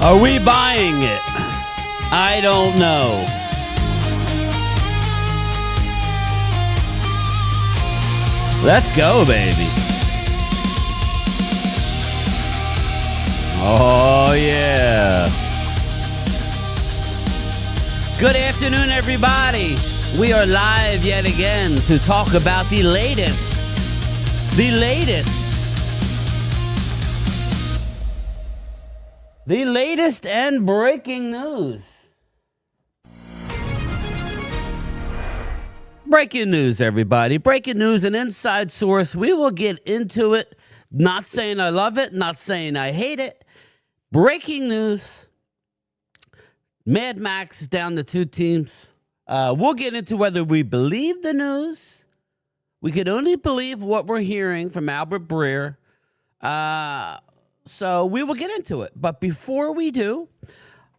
Are we buying it? I don't know. Let's go, baby. Oh, yeah. Good afternoon, everybody. We are live yet again to talk about the latest and breaking news. Breaking news, everybody. Breaking news, an inside source. We will get into it. Not saying I love it, not saying I hate it. Breaking news. Mad Max is down to 2 teams. We'll get into whether we believe the news. We can only believe what we're hearing from Albert Breer. So we will get into it. But before we do,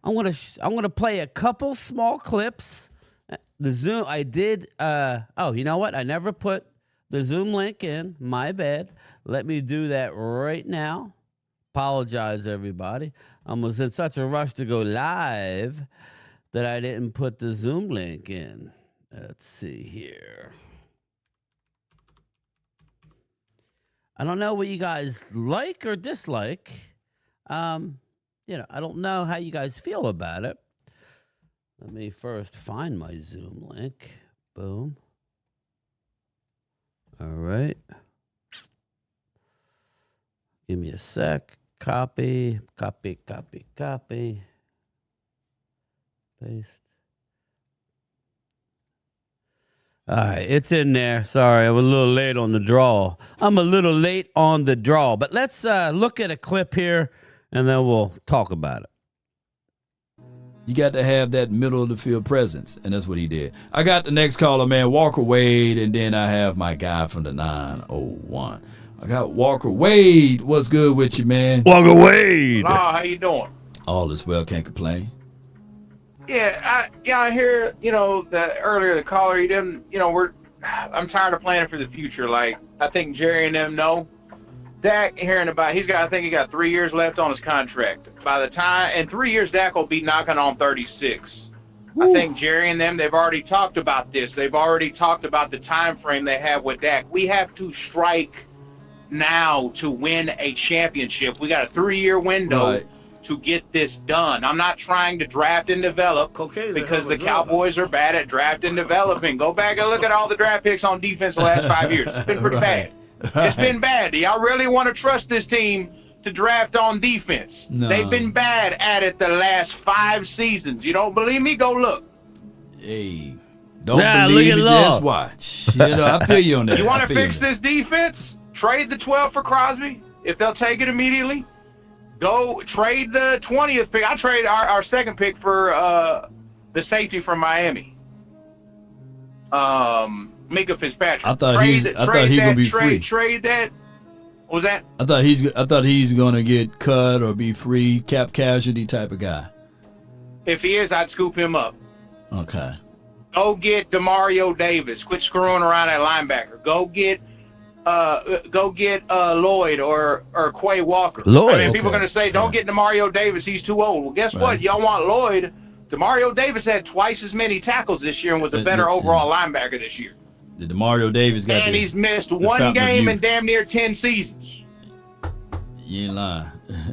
I'm gonna play a couple small clips. The Zoom I did. You know what? I never put the Zoom link in. My bad. Let me do that right now. Apologize, everybody. I was in such a rush to go live that I didn't put the Zoom link in. Let's see here. I don't know what you guys like or dislike. I don't know how you guys feel about it. Let me first find my Zoom link. Boom. All right. Give me a sec. Copy. Paste. All right, it's in there. Sorry, I was a little late on the draw. But let's look at a clip here, and then we'll talk about it. You got to have that middle of the field presence, and that's what he did. I got the next caller, man, Walker Wade, and then I have my guy from the 901. I got Walker Wade. What's good with you, man? Walker Wade. How you doing? All is well, can't complain. Yeah, I hear, the earlier the caller, he didn't, I'm tired of planning for the future. Like, I think Jerry and them know. Dak, hearing about, I think he got 3 years left on his contract. By the time, in 3 years, Dak will be knocking on 36. Woo. I think Jerry and them, they've already talked about this. They've already talked about the time frame they have with Dak. We have to strike now to win a championship. We got a 3-year window to get this done. I'm not trying to draft and develop because the Cowboys are bad at draft and developing. Go back and look at all the draft picks on defense the last 5 years. It's been pretty bad. It's been bad. Do y'all really want to trust this team to draft on defense? No. They've been bad at it the last 5 seasons. You don't believe me? Go look. Hey, don't believe it, just watch. I feel you on that. You want to fix this defense? Trade the 12 for Crosby if they'll take it immediately. Go trade the 20th pick. I trade our second pick for the safety from Miami. Mika Fitzpatrick. I thought he was gonna be free. Trade that. What was that? I thought he's gonna get cut or be free, cap casualty type of guy. If he is, I'd scoop him up. Okay. Go get Demario Davis. Quit screwing around at linebacker. Go get Lloyd or Quay Walker. Lloyd. People are going to say, don't get Demario Davis. He's too old. Well, guess what? Y'all want Lloyd. Demario Davis had twice as many tackles this year and was a better overall linebacker this year. The Demario Davis got and he's missed one game in damn near 10 seasons. You ain't lying.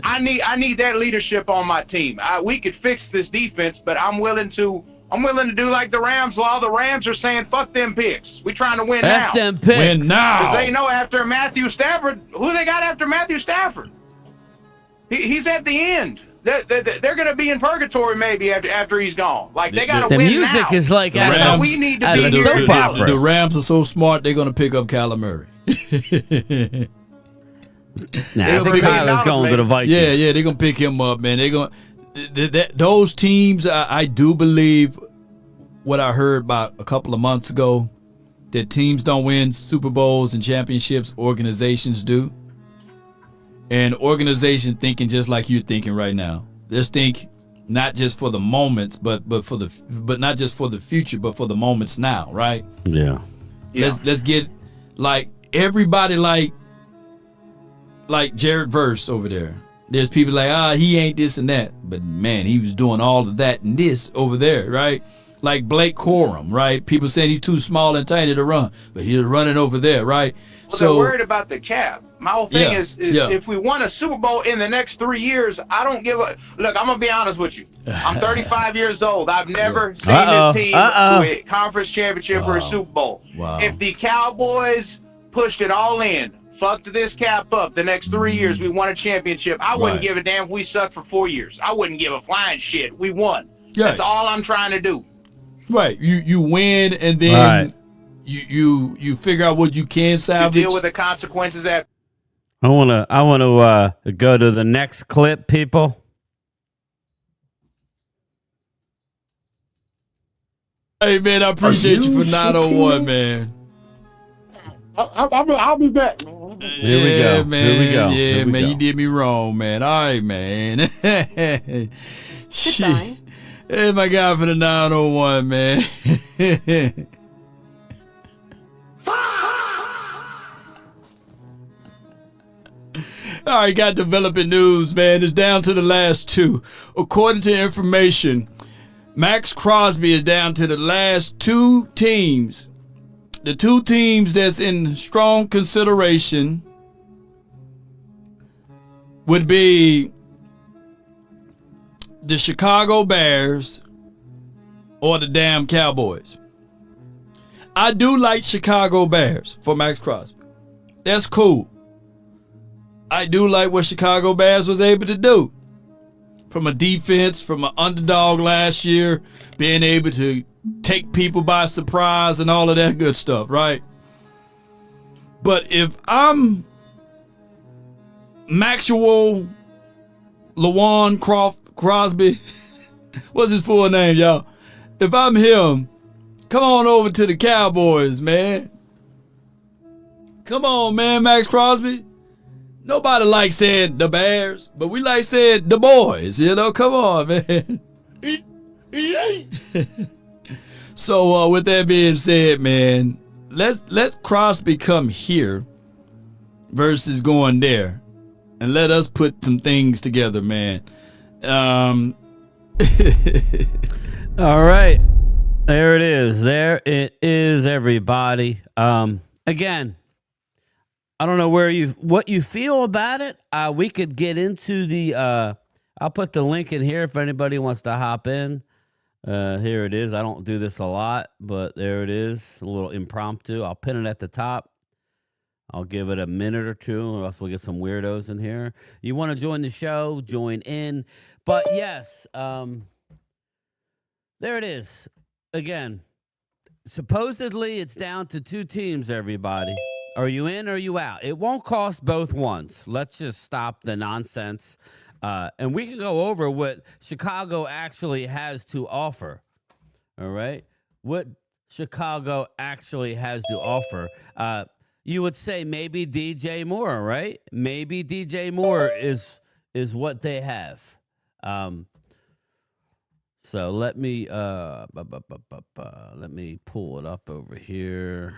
I need that leadership on my team. We could fix this defense, but I'm willing to do like the Rams law. The Rams are saying, fuck them picks. We trying to win now. That's them picks. Win now. Because they know after Matthew Stafford, who they got after Matthew Stafford? He's at the end. They're going to be in purgatory maybe after he's gone. Like, they got to win now. The music is like that's how we need to be soap opera. The Rams are so smart, they're going to pick up Kyler Murray. I think Kyler's going to the Vikings. Yeah, they're going to pick him up, man. They're going those teams, I do believe what I heard about a couple of months ago, that teams don't win Super Bowls and championships, organizations do. And organization thinking just like you're thinking right now. Let's think not just for the moments, but not just for the future, but for the moments now, right? Yeah. Let's get like everybody like Jared Verse over there. There's people like, he ain't this and that. But, man, he was doing all of that and this over there, right? Like Blake Corum, right? People saying he's too small and tiny to run, but he's running over there, right? Well, they're worried about the cap. My whole thing is if we won a Super Bowl in the next 3 years, I don't give a look. I'm gonna be honest with you. I'm 35 years old. I've never seen this team to a conference championship or a Super Bowl. Wow. If the Cowboys pushed it all in, fucked this cap up the next 3 years, we won a championship. I wouldn't give a damn if we sucked for 4 years. I wouldn't give a flying shit. We won. That's all I'm trying to do. Right. You win, and then you figure out what you can salvage. You deal with the consequences that. I wanna go to the next clip, people. Hey man, I appreciate you for 901, man. I'll be back, man. Here we go. Man. Here we go. Yeah, Here we man, go. you did me wrong, man. All right, man. Shit. Hey, my guy for the 901, man. All right, got developing news, man. It's down to the last two. According to information, Maxx Crosby is down to the last two teams. The two teams that's in strong consideration would be the Chicago Bears or the damn Cowboys. I do like Chicago Bears for Maxx Crosby. That's cool. I do like what Chicago Bears was able to do. From a defense, from an underdog last year, being able to take people by surprise and all of that good stuff, right? But if I'm Maxwell Lawan Crosby, what's his full name, y'all? If I'm him, come on over to the Cowboys, man. Come on, man, Maxx Crosby. Nobody likes saying the Bears, but we like saying the boys, you know? Come on, man. So with that being said, man, let Crosby come here versus going there. And let us put some things together, man. All right. There it is. There it is, everybody. Again, I don't know what you feel about it. We could get into the I'll put the link in here if anybody wants to hop in. Here it is. I don't do this a lot, but there it is. A little impromptu. I'll pin it at the top. I'll give it a minute or two, or else we'll get some weirdos in here. You want to join the show, join in. But yes, there it is. Again, supposedly it's down to two teams, everybody. Are you in or are you out? It won't cost both once. Let's just stop the nonsense. And we can go over what Chicago actually has to offer. All right? What Chicago actually has to offer. You would say maybe DJ Moore, right? Maybe DJ Moore is what they have. So let me pull it up over here.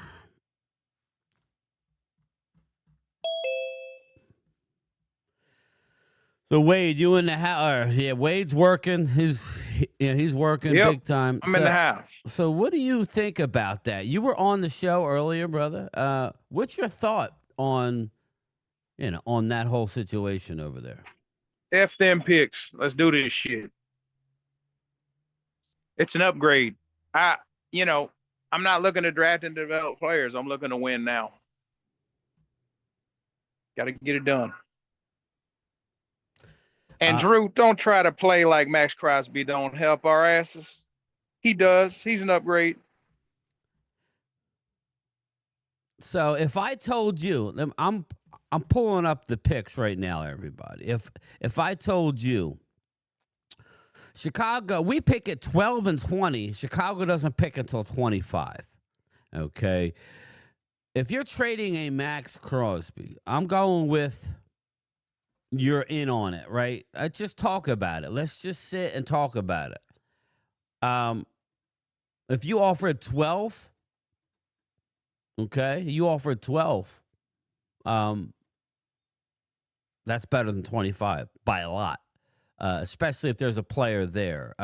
So Wade, you in the house? Yeah, Wade's working. He's working big time. I'm in the house. So what do you think about that? You were on the show earlier, brother. What's your thought on that whole situation over there? F them picks. Let's do this shit. It's an upgrade. I'm not looking to draft and develop players. I'm looking to win now. Got to get it done. And Drew, don't try to play like Maxx Crosby don't help our asses. He does. He's an upgrade. So if I told you, I'm pulling up the picks right now, everybody. If I told you Chicago, we pick at 12 and 20. Chicago doesn't pick until 25. Okay. If you're trading a Maxx Crosby, I'm going with you're in on it, right? Let's just talk about it. Let's just sit and talk about it. If you offered 12, okay, you offered 12. That's better than 25 by a lot. Especially if there's a player there.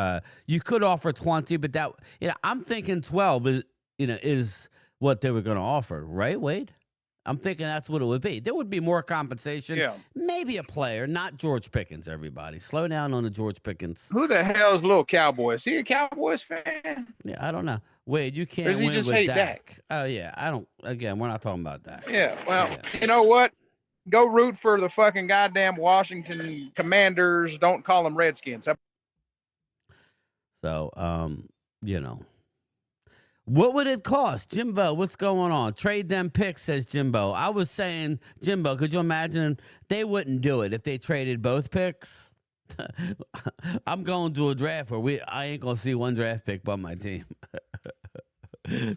You could offer 20, but that, I'm thinking 12 is what they were going to offer, right, Wade? I'm thinking that's what it would be. There would be more compensation. Yeah. Maybe a player, not George Pickens, everybody. Slow down on the George Pickens. Who the hell is little Cowboys? Is he a Cowboys fan? Yeah, I don't know. Wade, you can't does he win just with hate Dak. Oh, yeah. Again, we're not talking about Dak. Yeah, well, Yeah. you know what? Go root for the fucking goddamn Washington Commanders. Don't call them Redskins. So, what would it cost? Jimbo, what's going on? Trade them picks, says Jimbo. I was saying, Jimbo, could you imagine they wouldn't do it if they traded both picks? I'm going to a draft where I ain't going to see one draft pick by my team.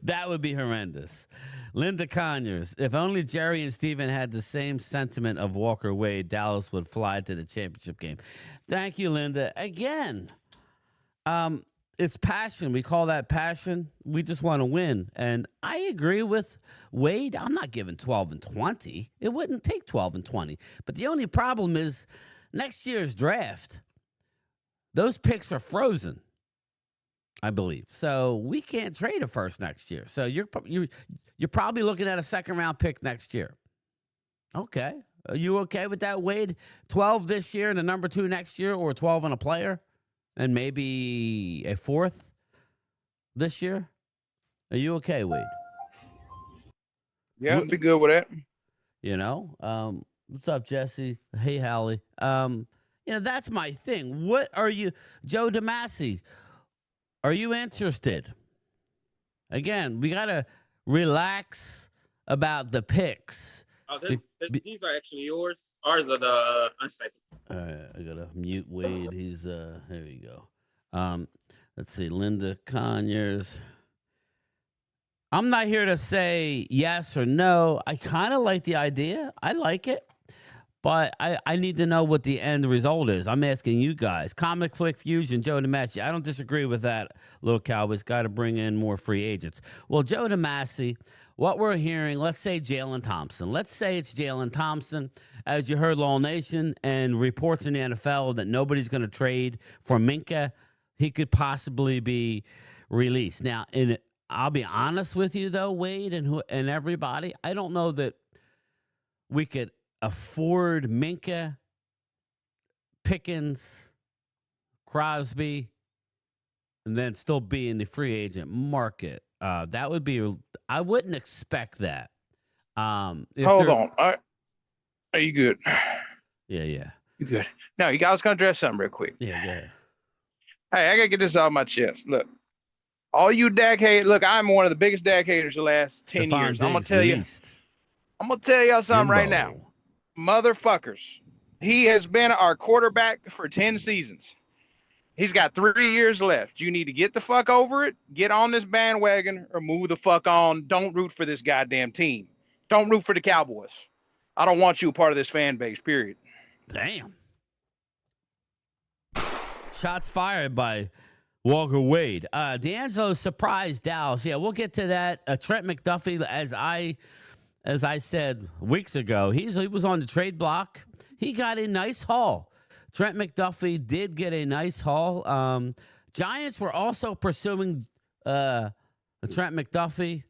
That would be horrendous. Linda Conyers, if only Jerry and Steven had the same sentiment of Walker Wade, Dallas would fly to the championship game. Thank you, Linda. Again, it's passion. We call that passion. We just want to win. And I agree with Wade. I'm not giving 12 and 20. It wouldn't take 12 and 20. But the only problem is next year's draft, those picks are frozen, I believe. So we can't trade a first next year. So you're probably looking at a second-round pick next year. Okay. Are you okay with that, Wade? 12 this year and a number 2 next year, or 12 on a player? And maybe a 4th this year? Are you okay, Wade? Yeah, I'd be good with that. What's up, Jesse? Hey, Hallie. That's my thing. What are you, Joe DeMasi? Are you interested? Again, we gotta relax about the picks. Oh, these are actually yours. Ours are the unstated. All right, I gotta mute Wade. He's here you go. Let's see, Linda Conyers. I'm not here to say yes or no. I kind of like the idea. I like it. But I need to know what the end result is. I'm asking you guys. Comic Flick Fusion, Joe DeMasi. I don't disagree with that, little Cowboys. Got to bring in more free agents. Well, Joe DeMasi, what we're hearing, let's say Jalen Thompson. Let's say it's Jalen Thompson. As you heard, Law Nation and reports in the NFL that nobody's going to trade for Minka. He could possibly be released. Now, I'll be honest with you, though, Wade and everybody. I don't know that we could afford Minka, Pickens, Crosby, and then still be in the free agent market. That would be. I wouldn't expect that. Hold on. Are you good? Yeah. You good? No, you guys gonna address something real quick. Yeah, go ahead. Hey, I gotta get this off my chest. Look, all you Dak haters. Look, I'm one of the biggest Dak haters the last 10 Stephon years. I'm gonna Diggs tell you. released. I'm gonna tell y'all something right Jimbo. now. Motherfuckers, he has been our quarterback for 10 seasons. He's got 3 years left. You need to get the fuck over it, get on this bandwagon, or move the fuck on. Don't root for this goddamn team. Don't root for the Cowboys. I don't want you a part of this fan base, period. Damn. Shots fired by Walker Wade. D'Angelo surprised Dallas. Yeah, we'll get to that. Trent McDuffie, as I said weeks ago, he was on the trade block. He got a nice haul. Trent McDuffie did get a nice haul. Giants were also pursuing Trent McDuffie,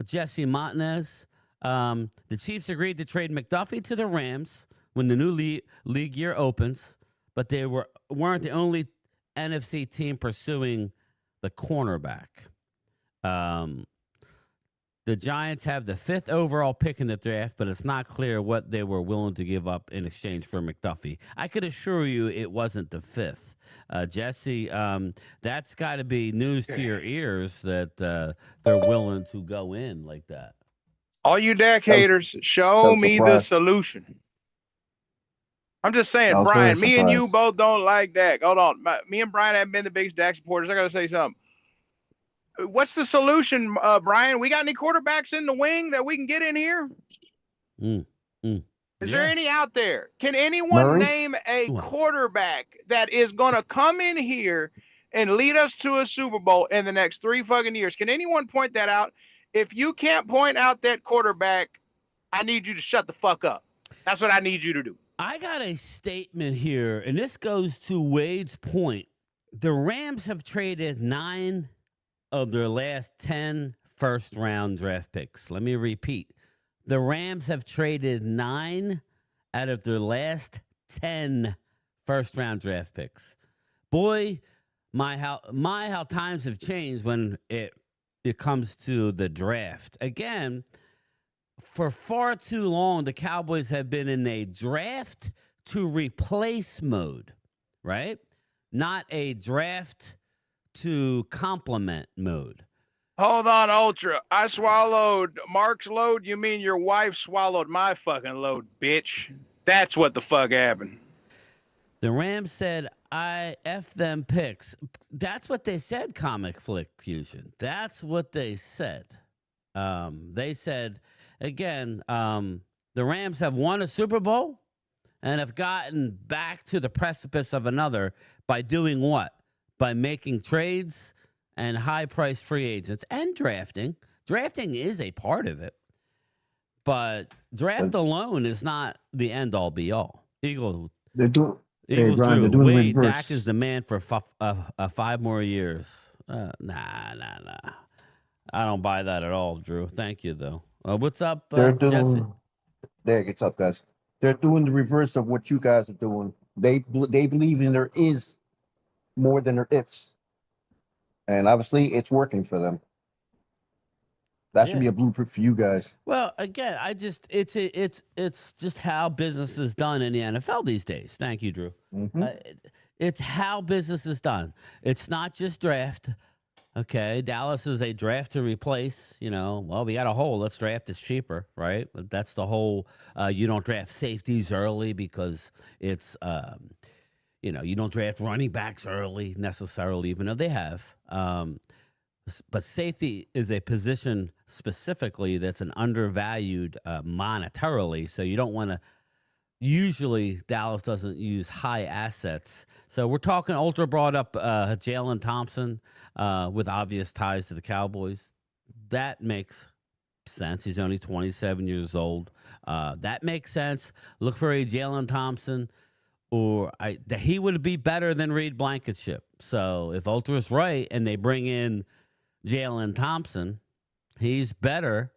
Jesse Montanez. The Chiefs agreed to trade McDuffie to the Rams when the new league year opens, but they weren't the only NFC team pursuing the cornerback. The Giants have the 5th overall pick in the draft, but it's not clear what they were willing to give up in exchange for McDuffie. I could assure you it wasn't the 5th. Jesse, that's got to be news to your ears that they're willing to go in like that. All you Dak haters, show me the solution. I'm just saying, Brian, me and you both don't like Dak. Hold on. Me and Brian have been the biggest Dak supporters. I got to say something. What's the solution, Brian? We got any quarterbacks in the wing that we can get in here? Is there any out there? Can anyone name a quarterback that is going to come in here and lead us to a Super Bowl in the next 3 fucking years? Can anyone point that out? If you can't point out that quarterback, I need you to shut the fuck up. That's what I need you to do. I got a statement here, and this goes to Wade's point. The Rams have traded 9 of their last 10 first-round draft picks. Let me repeat. The Rams have traded 9 out of their last 10 first-round draft picks. Boy, how times have changed when it comes to the draft. Again, for far too long, the Cowboys have been in a draft to replace mode, right? Not a draft to complement mode. Hold on, Ultra. I swallowed Mark's load. You mean your wife swallowed my fucking load, bitch? That's what the fuck happened. The Rams said, I F them picks. That's what they said, Comic Flick Fusion. That's what they said. They said, again, the Rams have won a Super Bowl and have gotten back to the precipice of another by doing what? By making trades and high-priced free agents and drafting. Drafting is a part of it, but draft alone is not the end-all, be-all. They're doing. Eagles Brian, drew. they're doing Wade, reverse. Dak is the man for 5 more years. Nah. I don't buy that at all, Drew. Thank you, though. What's up, They're Jesse? doing. There, gets up, guys. They're doing the reverse of what you guys are doing. They believe in there is more than there is, and obviously it's working for them. That should be a blueprint for you guys. Well, again, it's just how business is done in the NFL these days. Thank you, Drew. Mm-hmm. It's how business is done. It's not just draft. Okay, Dallas is a draft to replace. Well, we got a hole. Let's draft. It's cheaper, right? That's the whole. You don't draft safeties early because it's. You don't draft running backs early necessarily, even though they have. But safety is a position specifically that's an undervalued monetarily. So you don't want to. Usually, Dallas doesn't use high assets. So we're talking. Ultra brought up Jalen Thompson with obvious ties to the Cowboys. That makes sense. He's only 27 years old. That makes sense. Look for a Jalen Thompson, that he would be better than Reed Blankenship. So if Ultra's right and they bring in Jalen Thompson, he's better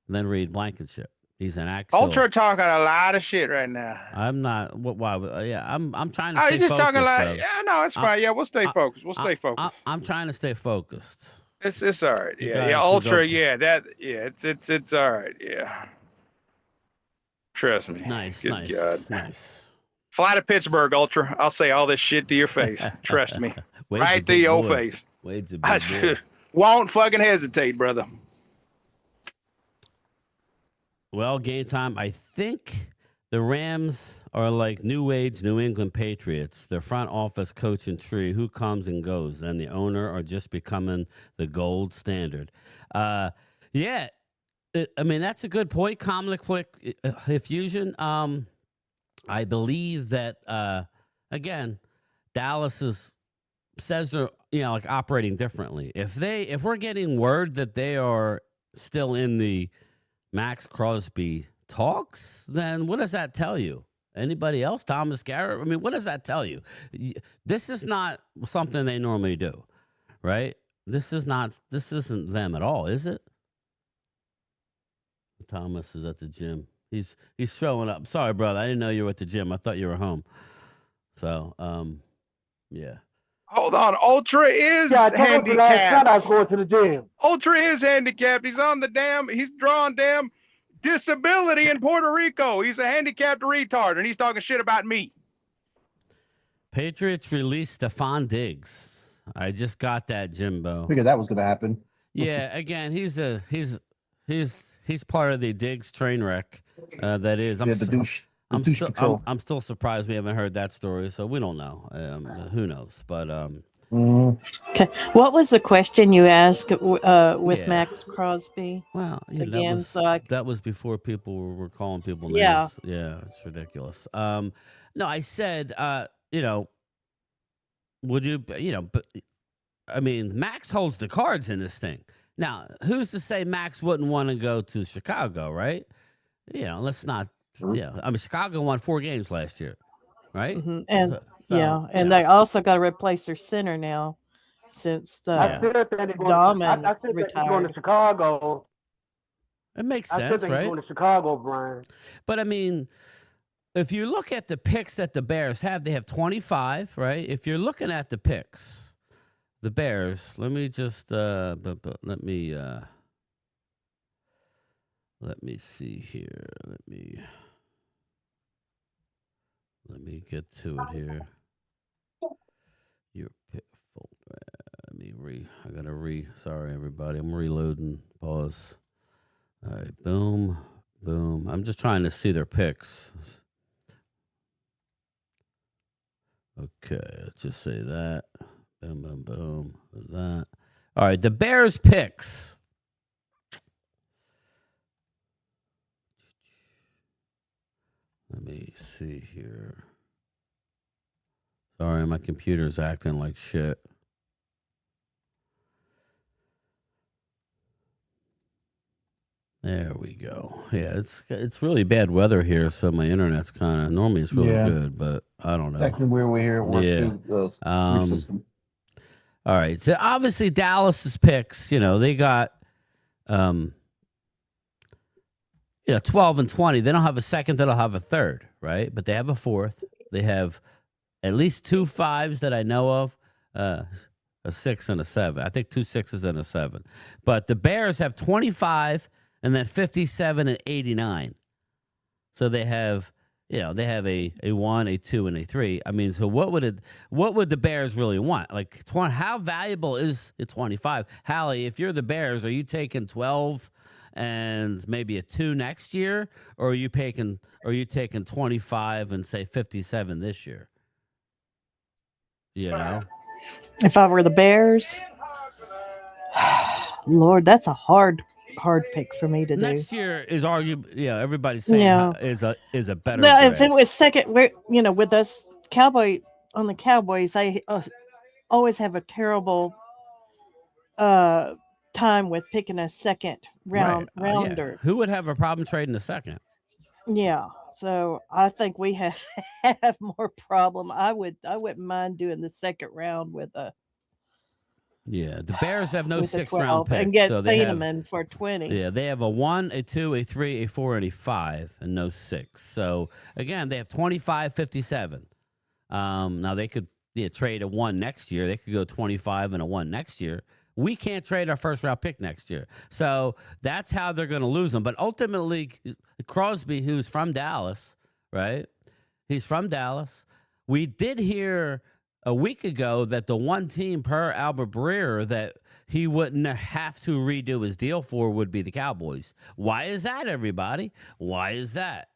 than Reed Blankenship. He's an actual. Ultra talking a lot of shit right now. I'm not. Why? Yeah, I'm trying to stay He's just focused. talking a lot. Brother. Yeah, no, it's fine. Yeah, we'll stay focused. We'll stay focused. I'm trying to stay focused. It's all right. You Yeah, guys yeah. can Ultra. go- Yeah, it's all right. Yeah. Trust me. Nice, Good nice, God. nice. Fly to Pittsburgh, Ultra. I'll say all this shit to your face. Trust me. Wade's a Right to big your boy. face. Wade's a I big boy. won't fucking hesitate, brother. Well, game time. I think the Rams are like new age New England Patriots. Their front office coaching tree, who comes and goes, and the owner are just becoming the gold standard. Yeah. That's a good point. Comic Flick Fusion. I believe that again, Dallas says they're like operating differently. If we're getting word that they are still in the Maxx Crosby talks, then what does that tell you? Anybody else? Thomas Garrett? What does that tell you? This is not something they normally do, right? This isn't them at all, is it? Thomas is at the gym. He's showing up. Sorry, brother. I didn't know you were at the gym. I thought you were home. So, yeah. Hold on. Ultra is Last night I handicapped. was going to the gym. Ultra is handicapped. He's on he's drawing damn disability in Puerto Rico. He's a handicapped retard, and he's talking shit about me. Patriots released Stephon Diggs. I just got that, Jimbo. Figured that was going to happen. Yeah, again, he's part of the Diggs train wreck. That is. I'm still surprised we haven't heard that story, so we don't know. Who knows? But Okay. What was the question you asked with Maxx Crosby? well, yeah, Again, that was before people were calling people names. Yeah. Yeah, it's ridiculous. No, I said, would you, but Max holds the cards in this thing. Now, who's to say Max wouldn't want to go to Chicago, right? Let's not Yeah, I mean Chicago won 4 games last year, right? Mhm, and So, yeah, and yeah, they also got to replace their center now since I yeah, the still think they're going. Dahman I still think they're going to retired. Chicago. it makes I still sense, think he's right? going to Chicago, Brian. But I mean, if you look at the picks that the Bears have, they have 25, right? If you're looking at the picks, the Bears. Let me just let me see here. Let me get to it here. Your pick folder. I gotta sorry everybody. I'm reloading. Pause. All right, boom, boom. I'm just trying to see their picks. Okay, let's just say that. Boom, boom, boom. That. All right, the Bears picks. Let me see here. Sorry, my computer's acting like shit. There we go. Yeah, it's really bad weather here, so my internet's kind of normally it's really Yeah. good, but I don't know. Technically, where we're here, it worked Yeah. through the Um, system. All right, so obviously Dallas's picks. They got 12 and 20. They don't have a second. They don't have a third, right? But they have a fourth. They have at least 2 5s that I know of. A 6 and a 7. I think 2 6s and a 7. But the Bears have 25 and then 57 and 89. So they have, they have a 1, a 2, and a 3. I mean, so what would the Bears really want? Like, how valuable is it 25? Hallie, if you're the Bears, are you taking 12 and maybe a 2 next year, or are you taking 25 and say 57 this year? If I were the Bears, Lord, that's a hard pick for me to do. Next year is arguably, everybody's saying Yeah. is a better. No, if grade. it was second, with us the Cowboys, they always have a terrible time with picking a second Right. rounder. Who would have a problem trading the second? Yeah. So I think we have more problem. I wouldn't mind doing the second round with a The Bears have no with a 6th round 12 pick, and get so they have Thieneman for 20. they have a 1, a 2, a 3, a 4, and a 5, and no 6. So again, they have 25, 57. Now they could trade a 1 next year. They could go 25 and a 1 next year. We can't trade our 1st round pick next year. So that's how they're going to lose them. But ultimately, Crosby, who's from Dallas, right? He's from Dallas. We did hear a week ago that the one team per Albert Breer that he wouldn't have to redo his deal for would be the Cowboys. Why is that, everybody? Why is that?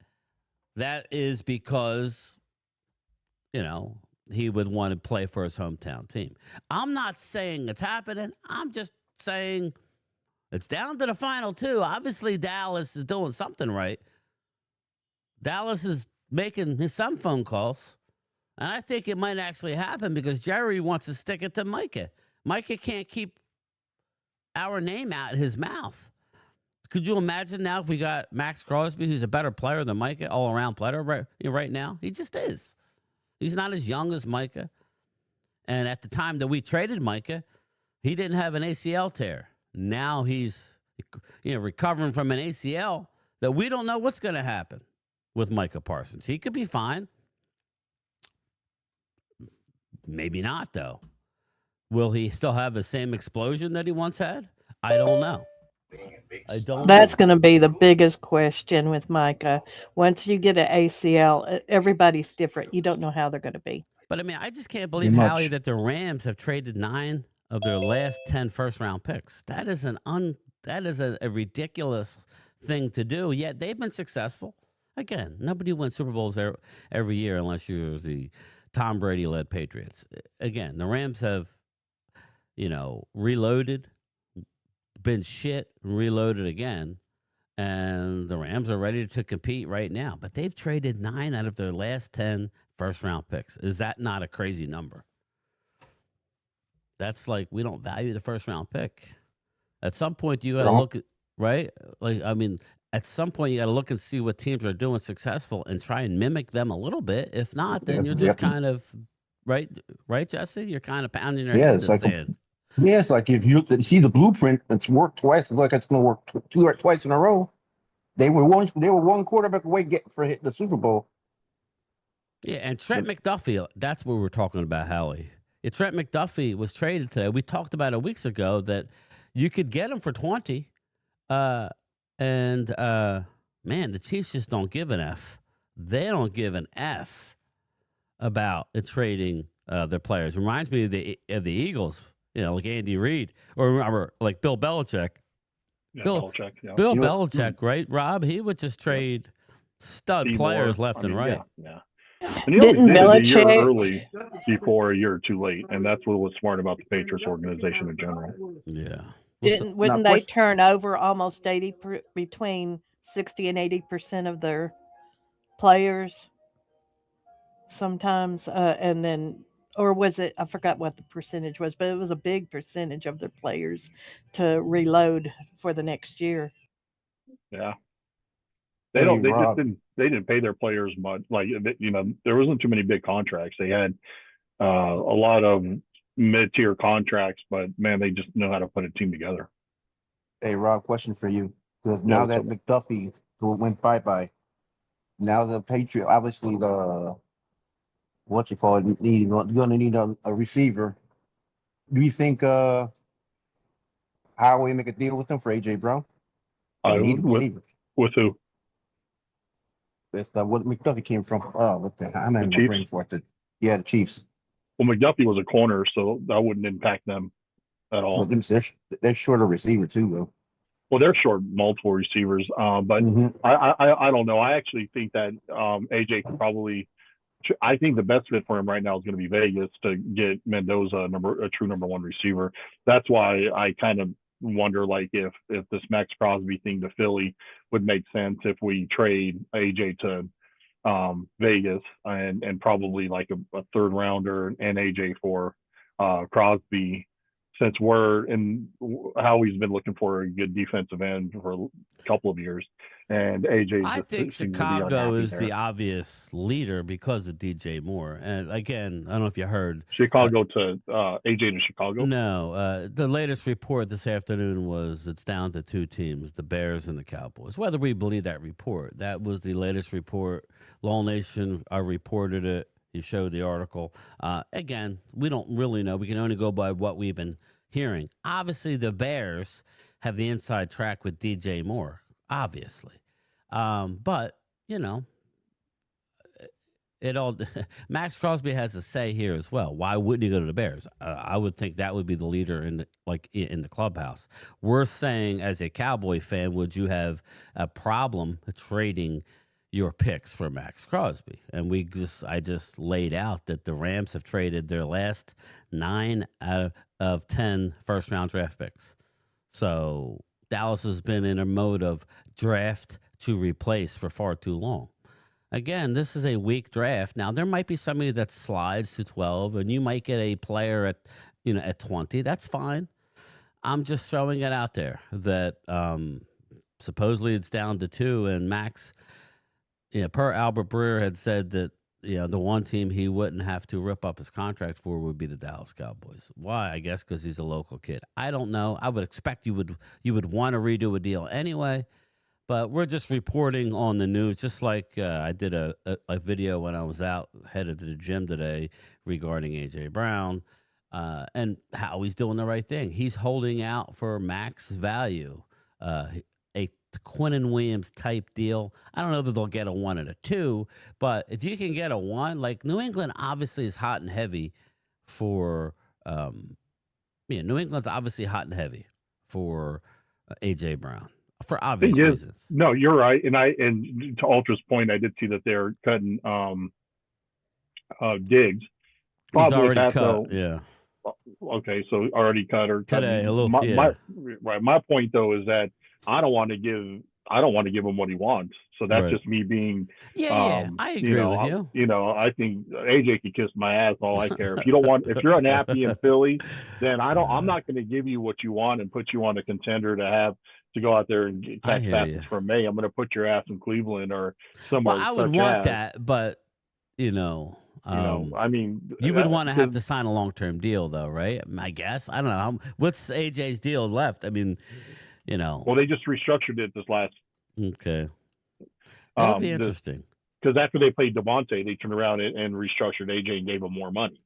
That is because, he would want to play for his hometown team. I'm not saying it's happening. I'm just saying it's down to the final 2. Obviously, Dallas is doing something right. Dallas is making some phone calls. And I think it might actually happen because Jerry wants to stick it to Micah. Micah can't keep our name out of his mouth. Could you imagine now if we got Maxx Crosby, who's a better player than Micah, all-around player right now? He just is. He's not as young as Micah. And at the time that we traded Micah, he didn't have an ACL tear. Now he's recovering from an ACL that we don't know what's going to happen with Micah Parsons. He could be fine. Maybe not, though. Will he still have the same explosion that he once had? I don't know. That's going to be the biggest question with Micah. Once you get an ACL, everybody's different. You don't know how they're going to be. But I mean, I just can't believe, Hallie, that the Rams have traded 9 of their last 10 first-round picks. That is a ridiculous thing to do. Yet they've been successful. Again, nobody wins Super Bowls every year unless you're the Tom Brady-led Patriots. Again, the Rams have, reloaded, been shit, reloaded again, and the Rams are ready to compete right now. But they've traded 9 out of their last 10 first-round picks. Is that not a crazy number? That's like we don't value the first-round pick. At some point, you got to look at, right? Like, I mean, at some point you got to look and see what teams are doing successful and try and mimic them a little bit. If not, then you're just kind of right, Jesse. You're kind of pounding your head in the sand. Yeah, it's like if you see the blueprint, it's worked twice. It's like it's going to work twice in a row. They were one quarterback away for hitting the Super Bowl. Yeah, and Trent McDuffie, that's what we're talking about, Howie. Yeah, Trent McDuffie was traded today. We talked about it weeks ago that you could get him for 20. Man, the Chiefs just don't give an F. They don't give an F about trading their players. Reminds me of the Eagles, like Andy Reid, or remember, like Bill Belichick. Yeah, Belichick, yeah. Bill Belichick, right, Rob? He would just trade stud players left and right. Yeah. And he always did it a year early before a year too late, and that's what was smart about the Patriots organization in general. Yeah. Wouldn't they turn over almost between 60 and 80% of their players sometimes, and then, or was it? I forgot what the percentage was, but it was a big percentage of their players to reload for the next year. Yeah. They didn't pay their players much. Like, there wasn't too many big contracts. They had a lot of mid-tier contracts, but man, they just know how to put a team together. Hey, Rob, question for you. Because now that McDuffie went bye-bye, now the Patriot, obviously going to need a receiver. Do you think Howie make a deal with him for AJ Brown? With who? That's what McDuffie came from. Oh, what the hell? I'm not even brain for it. The Chiefs. Well, McDuffie was a corner, so that wouldn't impact them at all. Well, they're short a receiver too, though. Well, they're short multiple receivers, but I don't know. I actually think that AJ could probably. I think the best fit for him right now is going to be Vegas to get Mendoza a true number one receiver. That's why I kind of wonder, like, if this Maxx Crosby thing to Philly would make sense if we trade AJ to Vegas and probably like a third rounder and AJ for Crosby, since Howie's been looking for a good defensive end for a couple of years, and AJ. I think Chicago is the obvious leader because of DJ Moore. And again, I don't know if you heard Chicago to AJ to Chicago. No, the latest report this afternoon was it's down to two teams, the Bears and the Cowboys. Whether we believe that report, that was the latest report. Law Nation reported it. You showed the article. Again, we don't really know. We can only go by what we've been hearing. Obviously, the Bears have the inside track with DJ Moore, obviously. But, it all Maxx Crosby has a say here as well. Why wouldn't he go to the Bears? I would think that would be the leader in the clubhouse. We're saying, as a Cowboy fan, would you have a problem trading your picks for Maxx Crosby? And I just laid out that the Rams have traded their last 9 out of 10 first-round draft picks. So Dallas has been in a mode of draft to replace for far too long. Again, this is a weak draft. Now, there might be somebody that slides to 12, and you might get a player at 20. That's fine. I'm just throwing it out there that supposedly it's down to 2, and Max, per Albert Breer, had said that the one team he wouldn't have to rip up his contract for would be the Dallas Cowboys. Why? I guess because he's a local kid. I don't know. I would expect you would want to redo a deal anyway, but we're just reporting on the news. Just like I did a video when I was out headed to the gym today regarding AJ Brown and how he's doing the right thing. He's holding out for max value, a Quinnen Williams type deal. I don't know that they'll get a 1 and a 2, but if you can get a 1, like New England obviously is hot and heavy for, New England's obviously hot and heavy for AJ Brown for obvious reasons. No, you're right, and to Ultra's point, I did see that they're cutting Diggs. He's already cut. Yeah. Okay, so already cut or today. My point though is that I don't want to give I don't want to give him what he wants. So that's Right. just me being, Yeah, I agree with you. You know, I think AJ can kiss my ass. All I care. If you're unhappy in Philly, then I'm not going to give you what you want and put you on a contender to go out there and catch passes from me. I'm going to put your ass in Cleveland or somewhere. Well, I would want that, but I mean, you would want to have to sign a long-term deal, though, right? I guess. I don't know. What's AJ's deal left? I mean, Well, they just restructured it this last. Okay. It'll be interesting. Because after they played Devontae, they turned around and restructured AJ and gave him more money.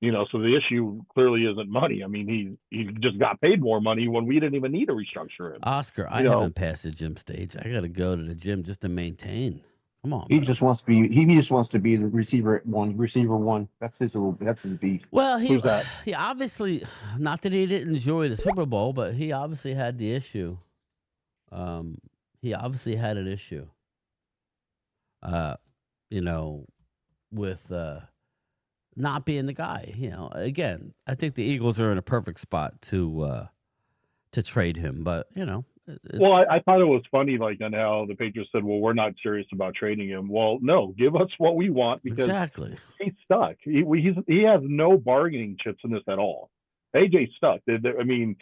So the issue clearly isn't money. I mean, he just got paid more money when we didn't even need to restructure him. Oscar, I haven't passed the gym stage. I got to go to the gym just to maintain. Come on. He just wants to be. He just wants to be the receiver one. That's his beef. Well, he obviously, not that he didn't enjoy the Super Bowl, but he obviously had the issue. He obviously had an issue. With not being the guy. Again, I think the Eagles are in a perfect spot to trade him, but Well, I thought it was funny, like on how the Patriots said, "Well, we're not serious about trading him." Well, no, give us what we want because he's stuck. He has no bargaining chips in this at all. AJ's stuck. I mean,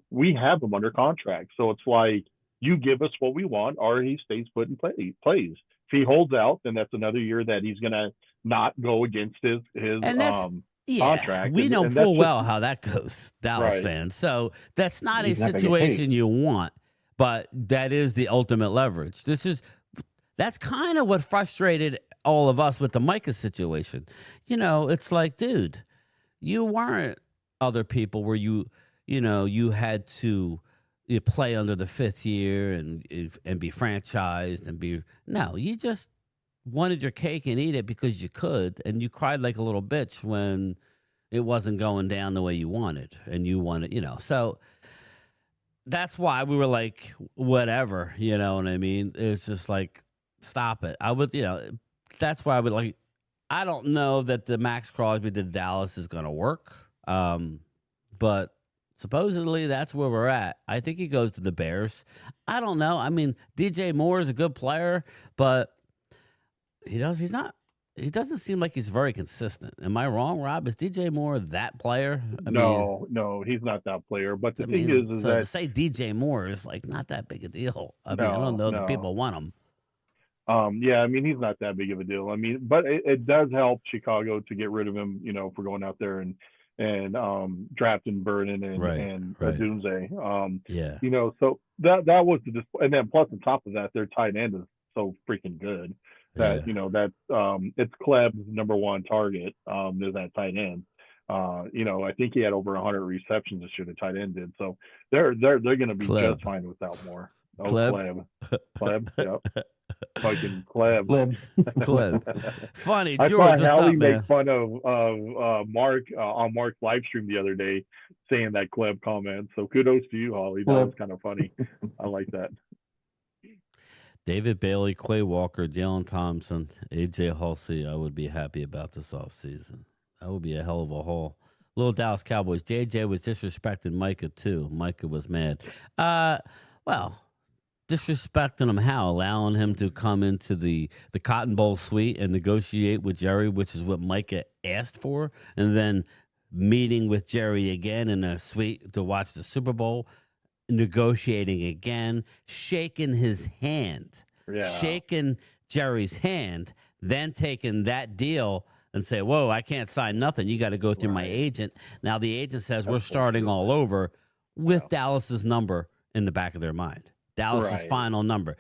we have him under contract, so it's like you give us what we want, or he stays put and plays. If he holds out, then that's another year that he's gonna not go against his contract. We know full well how that goes, Dallas fans. So that's not a situation you want, but that is the ultimate leverage. That's kind of what frustrated all of us with the Micah situation. It's like, dude, you weren't other people where you had to play under the fifth year and be franchised you just wanted your cake and eat it because you could, and you cried like a little bitch when it wasn't going down the way you wanted, and you wanted, so that's why we were like, whatever, you know what I mean? It's just like, stop it. I would, that's why I would like, I don't know that the Maxx Crosby to Dallas is going to work, but supposedly that's where we're at. I think he goes to the Bears. I don't know. I mean, DJ Moore is a good player, but he doesn't seem like he's very consistent. Am I wrong, Rob? Is DJ Moore that player? No, he's not that player. But the thing is that to say DJ Moore is like not that big a deal. I don't know that people want him. Yeah, I mean, he's not that big of a deal. I mean, but it does help Chicago to get rid of him, for going out there and drafting Vernon and Dunze. So that was and then plus on top of that, their tight end is so freaking good that it's Kleb's number one target. Is that tight end. I think he had over 100 receptions this year. The tight end did, so they're going to be just fine without more. Kleb, yep. Fucking Kleb. Funny, I George. saw Hallie make fun of Mark on Mark's live stream the other day, saying that Kleb comment. So kudos to you, Holly. That was kind of funny. I like that. David Bailey, Quay Walker, Jalen Thompson, AJ Halsey. I would be happy about this offseason. That would be a hell of a haul. Little Dallas Cowboys. JJ was disrespecting Micah too. Micah was mad. Well, disrespecting him how? Allowing him to come into the Cotton Bowl suite and negotiate with Jerry, which is what Micah asked for, and then meeting with Jerry again in a suite to watch the Super Bowl, negotiating again, shaking his hand, shaking Jerry's hand, then taking that deal and say, whoa, I can't sign nothing. You got to go through my agent. Now the agent says we're starting all over with Dallas's number in the back of their mind. Dallas's final number.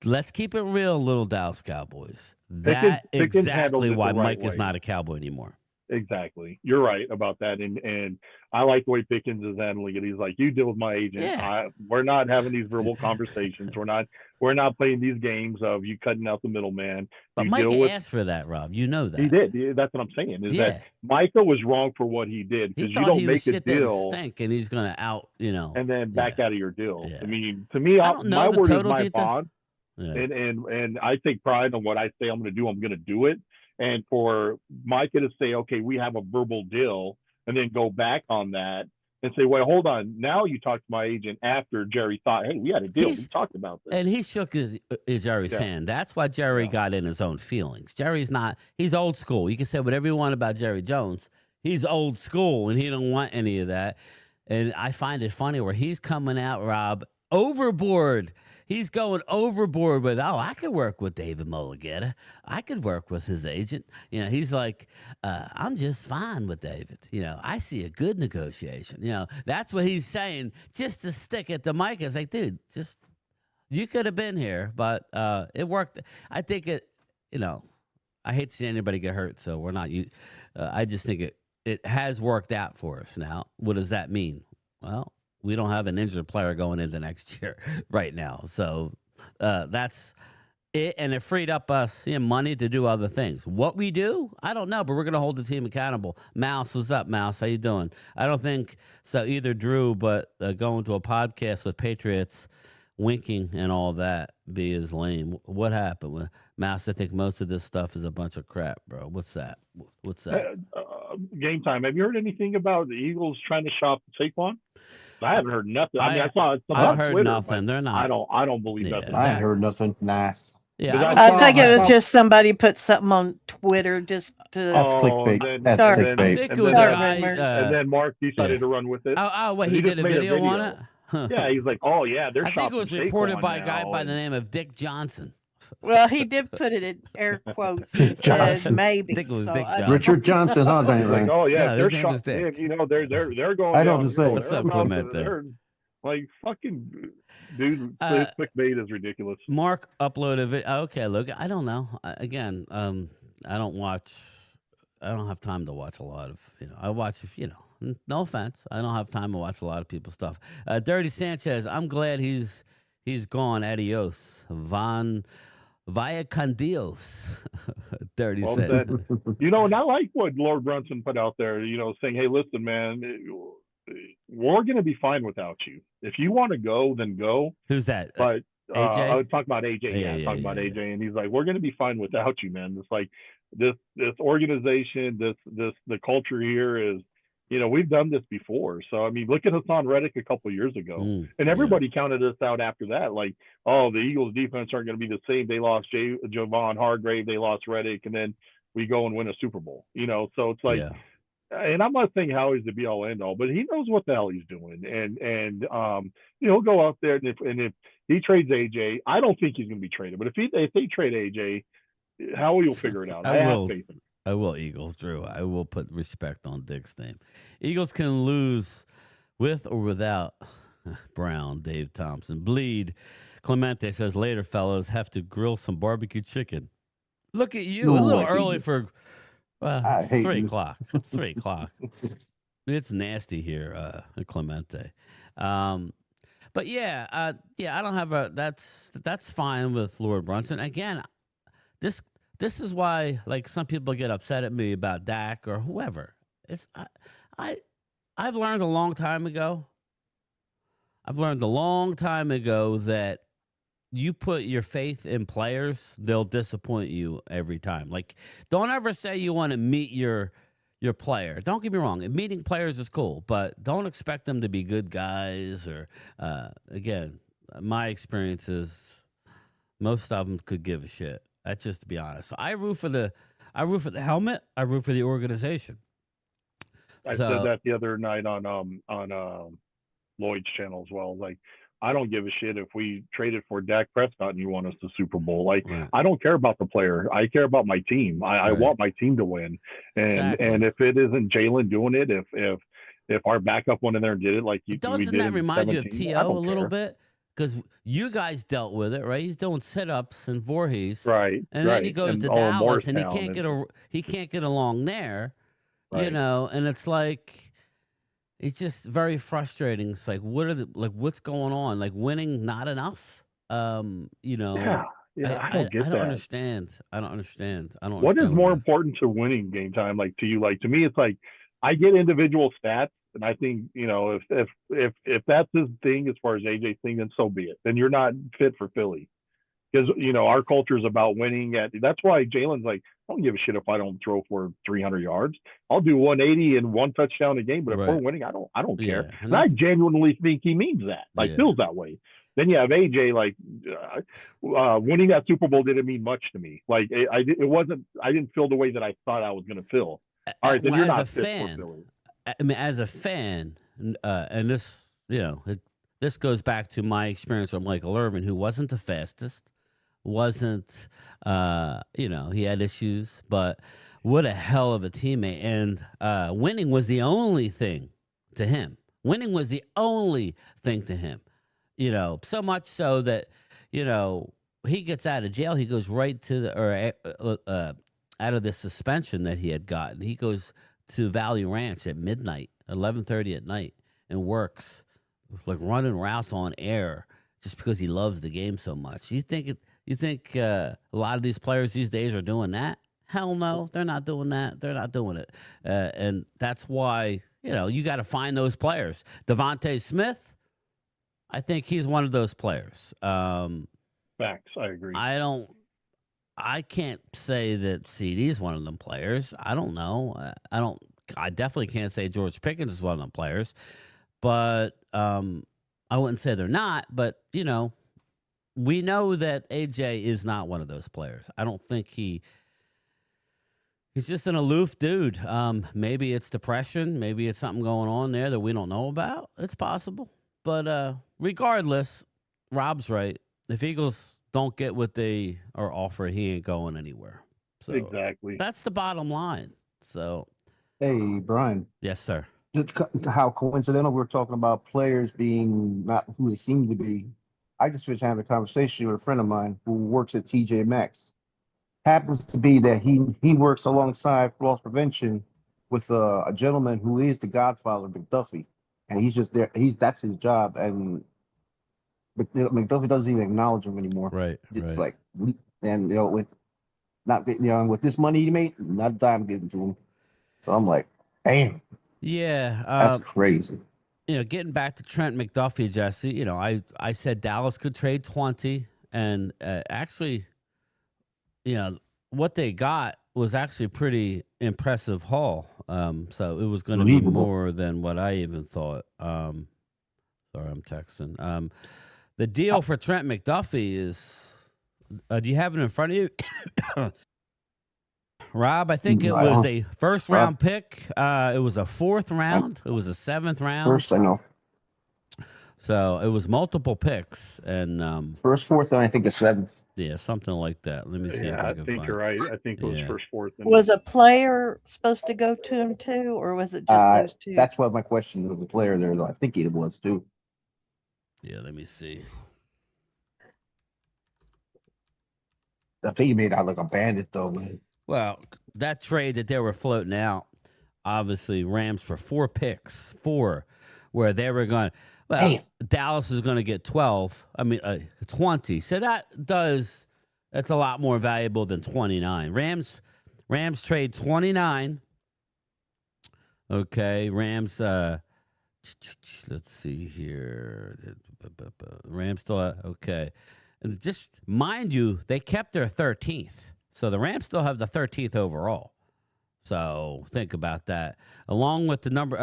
Let's keep it real, little Dallas Cowboys. That's exactly why Mike is not a Cowboy anymore. Exactly. You're right about that. And I like the way Pickens is handling it. He's like, you deal with my agent. We're not having these verbal conversations. We're not playing these games of you cutting out the middleman. But Mike asked for that, Rob. You know that. He did. That's what I'm saying. That Micah was wrong for what he did, because you don't make a deal stink and he's going to out, and then back out of your deal. I mean, to me, my word is my bond. And I take pride in what I say I'm going to do. I'm going to do it. And for Micah to say, okay, we have a verbal deal, and then go back on that and say, "Well, hold on. Now you talk to my agent after Jerry thought, hey, we had a deal. We talked about this." And he shook his Jerry's hand. That's why Jerry got in his own feelings. Jerry's not. He's old school. You can say whatever you want about Jerry Jones. He's old school, and he don't want any of that. And I find it funny where he's coming out, Rob, overboard. He's going overboard with, I could work with David Mulligata. I could work with his agent. He's like, I'm just fine with David. I see a good negotiation. That's what he's saying just to stick at the mic. It's like, dude, you could have been here, but it worked. I think I hate to see anybody get hurt, so we're not. I just think it has worked out for us. Now, what does that mean? Well, we don't have an injured player going into next year right now. So that's it. And it freed up us money to do other things. What we do, I don't know, but we're going to hold the team accountable. Mouse, what's up, Mouse? How you doing? I don't think so either, Drew, but going to a podcast with Patriots, winking and all that be as lame. What happened? Mouse, I think most of this stuff is a bunch of crap, bro. What's that? Game time. Have you heard anything about the Eagles trying to shop Saquon? I haven't heard nothing. I mean, I saw something I've on heard Twitter, nothing. They're not. I don't believe nothing. I ain't heard nothing. Nah. Yeah, I think it was just somebody put something on Twitter just to. That's clickbait. That's Start- clickbait. I think it was a guy. And then Mark decided to run with it. Wait, he did a video on it? Huh. Yeah, he's like, oh yeah, they're. I think it was reported by a guy by the the name of Dick Johnson. Well, he did put it in air quotes and said Johnson. maybe. I think it was Dick I- Johnson. Richard Johnson, huh? Like, oh yeah, No, they're his name is shopping. Dick. They're going. I know down, to say. What's up, Clemente? they're like fucking dude. This clickbait is ridiculous. Mark uploaded it. Okay, look, I don't know. Again, I don't watch. I don't have time to watch a lot of. I watch if no offense. I don't have time to watch a lot of people's stuff. Dirty Sanchez. I'm glad he's gone. Adios. Via con Dios. Dirty Sanchez. And I like what Lord Brunson put out there. Saying, hey, listen, man. We're going to be fine without you. If you want to go, then go. Who's that? But AJ? I was talking about AJ. Yeah, Talking about AJ, and he's like, "We're going to be fine without you, man." It's like this organization, the culture here is, we've done this before. So I mean, look at Hassan Reddick a couple of years ago, and everybody counted us out after that. Like, oh, the Eagles' defense aren't going to be the same. They lost Javon Hargrave, they lost Reddick, and then we go and win a Super Bowl. So it's like. Yeah. And I'm not saying Howie's the be all end all, but he knows what the hell he's doing, and he'll go out there and if he trades AJ, I don't think he's going to be traded. But if they trade AJ, Howie will figure it out. I have faith in him. I will, Eagles, Drew. I will put respect on Dick's name. Eagles can lose with or without Brown, Dave Thompson. Bleed. Clemente says later, fellas, have to grill some barbecue chicken. Look at you, a little early for. It's 3 o'clock. It's 3 o'clock. It's nasty here, Clemente. But yeah, I don't have that's fine with Lord Brunson. Again, this is why like some people get upset at me about Dak or whoever. I've learned a long time ago. That you put your faith in players, they'll disappoint you every time. Like, don't ever say you want to meet your player. Don't get me wrong. Meeting players is cool, but don't expect them to be good guys. Or again, my experience is most of them could give a shit. That's just to be honest. So I root for the helmet. I root for the organization. I said that the other night on Lloyd's channel as well. Like, I don't give a shit if we traded for Dak Prescott and you want us to Super Bowl. Like, right. I don't care about the player. I care about my team. I want my team to win. And if it isn't Jalen doing it, if our backup went in there and did it like you doesn't that remind you of T.O. a little bit? Because you guys dealt with it, right? He's doing sit-ups and Voorhees, right? And then he goes to Dallas and he can't get along there, right. And it's like. It's just very frustrating. It's like, what's going on? Like, winning not enough? Yeah, I don't understand. I don't understand. What is more important to winning game time? Like to you, like to me, it's like I get individual stats, and I think if that's his thing as far as AJ's thing, then so be it. Then you're not fit for Philly. because our culture is about winning. That's why Jalen's like, I don't give a shit if I don't throw for 300 yards. I'll do 180 and 1 touchdown a game. But if we're winning, I don't care. Yeah, and I genuinely think he means that. Like feels that way. Then you have AJ. Like winning that Super Bowl didn't mean much to me. Like it wasn't. I didn't feel the way that I thought I was going to feel. All right, then you're not fit for Philly. I mean, as a fan, and this, this goes back to my experience with Michael Irvin, who wasn't the fastest, wasn't, he had issues, but what a hell of a teammate. And winning was the only thing to him. Winning was the only thing to him, so much so that, he gets out of jail. He goes right to out of the suspension that he had gotten. He goes to Valley Ranch at midnight, 11:30 at night, and works like running routes on air just because he loves the game so much. You think a lot of these players these days are doing that? Hell no, they're not doing that. They're not doing it, and that's why you got to find those players. Devontae Smith, I think he's one of those players. Facts, I agree. I can't say that CD's one of them players. I don't know. I definitely can't say George Pickens is one of them players. But I wouldn't say they're not. But, we know that AJ is not one of those players. I don't think he's just an aloof dude. Maybe it's depression. Maybe it's something going on there that we don't know about. It's possible. But regardless, Rob's right. If Eagles don't get what they are offered, he ain't going anywhere. So exactly. That's the bottom line. So, hey, Brian. Yes, sir. Just how coincidental we're talking about players being not who they seem to be. I just was having a conversation with a friend of mine who works at TJ Maxx. Happens to be that he works alongside loss prevention with a gentleman who is the godfather of McDuffie, and he's just there. That's his job, and McDuffie doesn't even acknowledge him anymore. Right. It's like, and with with this money he made, not a dime given to him. So I'm like, damn. Yeah, that's crazy. Getting back to Trent McDuffie, Jesse. I said Dallas could trade 20, and actually, what they got was actually pretty impressive haul. So it was going to be more than what I even thought. Sorry, I'm texting. The deal for Trent McDuffie is, do you have it in front of you? Rob, I think it was a first-round pick. It was a fourth round. It was a seventh round. First, I know. So it was multiple picks. And first, fourth, and I think a seventh. Yeah, something like that. Let me see if I can think find you're right. I think it was first, fourth. Was a player supposed to go to him too, or was it just those two? That's what my question was. The player there, though. I think it was too. Yeah, let me see. I think he made out like a bandit, though, man. Well, that trade that they were floating out, obviously Rams for 4 picks, where they were going. Well, damn. Dallas is going to get 20. So that's a lot more valuable than 29. Rams trade 29. Okay, Rams. Let's see here. Rams still okay. And just mind you, they kept their 13th. So the Rams still have the 13th overall. So think about that. Along with the number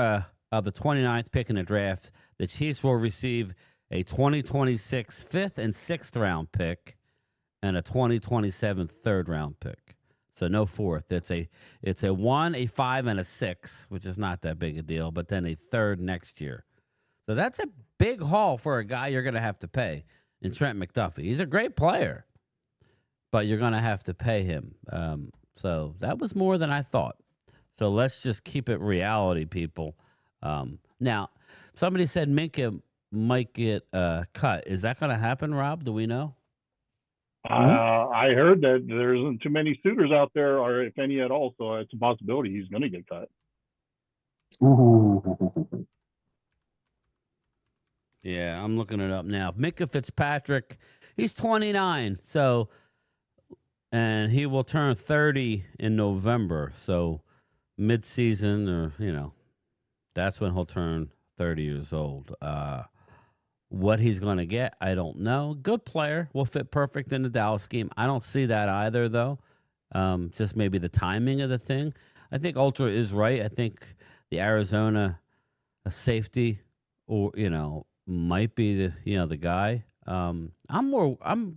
of the 29th pick in the draft, the Chiefs will receive a 2026 5th and 6th round pick and a 2027 3rd round pick. So no 4th. It's a 1, a 5, and a 6, which is not that big a deal, but then a 3rd next year. So that's a big haul for a guy you're going to have to pay in Trent McDuffie. He's a great player, but you're going to have to pay him. So that was more than I thought. So let's just keep it reality, people. Now, somebody said Minka might get cut. Is that going to happen, Rob? Do we know? I heard that there isn't too many suitors out there, or if any at all, so it's a possibility he's going to get cut. Ooh. Yeah, I'm looking it up now. Minka Fitzpatrick, he's 29, and he will turn 30 in November. So mid-season, or that's when he'll turn 30 years old. What he's going to get, I don't know. Good player, will fit perfect in the Dallas scheme. I don't see that either, though. Just maybe the timing of the thing. I think Ultra is right. I think the Arizona safety, or might be the guy. I'm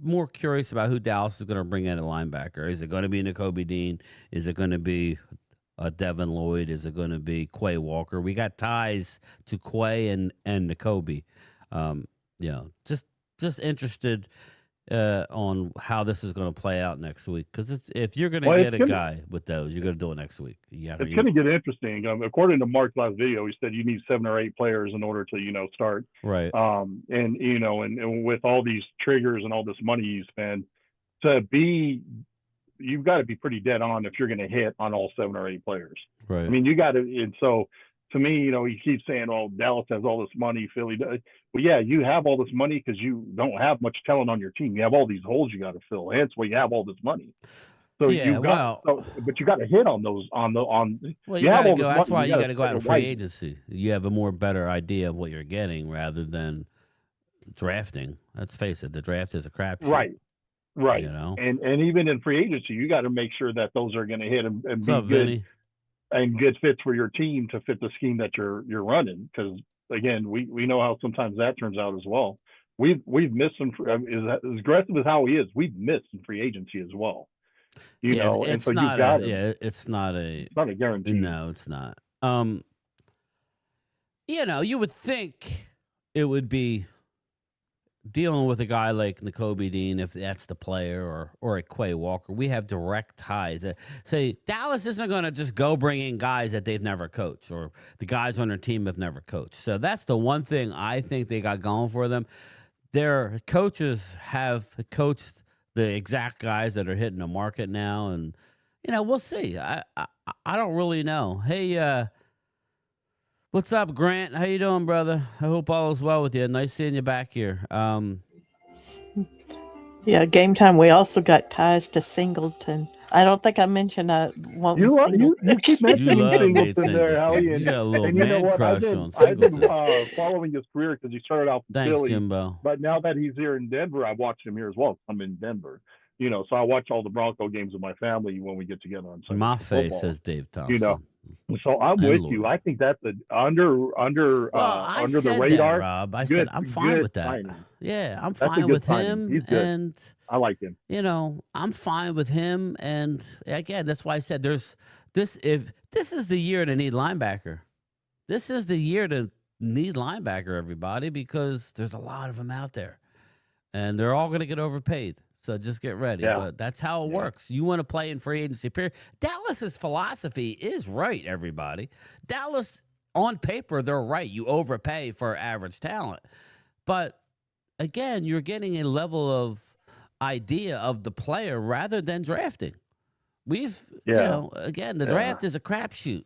more curious about who Dallas is going to bring in a linebacker. Is it going to be Nakobe Dean? Is it going to be Devin Lloyd? Is it going to be Quay Walker? We got ties to Quay and Nakobe. Just interested on how this is going to play out next week. Because if you're going to get a guy with those, you're going to do it next week. It's going to get interesting. According to Mark's last video, he said you need 7 or 8 players in order to start. Right. And with all these triggers and all this money you spend, you've got to be pretty dead on if you're going to hit on all 7 or 8 players. Right. I mean, you got to. And so, to me, he keeps saying, "Oh, Dallas has all this money, Philly does." Well, yeah, you have all this money because you don't have much talent on your team. You have all these holes you got to fill. Hence, why you have all this money. So but you got to hit on those. Well, you got to go. That's why you got to go out in free agency. You have a more better idea of what you're getting rather than drafting. Let's face it, the draft is a crapshoot. Right. And even in free agency, you got to make sure that those are going to hit and be good. Vinny? And good fits for your team to fit the scheme that you're running. Because again, we know how sometimes that turns out as well. We've missed some as aggressive as how he is. We've missed some free agency as well. And so you've got it's not a guarantee. No, it's not. You would think it would be dealing with a guy like Nakobe Dean, if that's the player, or a Quay Walker. We have direct ties. Say Dallas isn't going to just go bring in guys that they've never coached, or the guys on their team have never coached. So that's the one thing I think they got going for them. Their coaches have coached the exact guys that are hitting the market now, and we'll see. I don't really know. Hey, what's up, Grant? How you doing, brother? I hope all is well with you. Nice seeing you back here. Yeah, game time. We also got ties to Singleton. I don't think I mentioned I want you keep mentioning Singleton there, Howie. You got a little and you know man what? crush I've on Singleton. been following his career because he started out in Thanks, Philly. Jimbo. But now that he's here in Denver, I watched him here as well. I'm in Denver. So I watch all the Bronco games with my family when we get together on Sunday. My face, says Dave Thompson. So I'm with you. I think that's under the radar. That, Rob. I said I'm fine with that. Signing. Yeah, I'm fine with him. He's good. And I like him. I'm fine with him. And again, that's why I said there's this. If this is the year to need linebacker, this is the year to need linebacker, everybody, because there's a lot of them out there, and they're all going to get overpaid. So just get ready. Yeah. But that's how it works. You want to play in free agency, period. Dallas's philosophy is right, everybody. Dallas, on paper, they're right. You overpay for average talent. But, again, you're getting a level of idea of the player rather than drafting. Again, the draft is a crapshoot.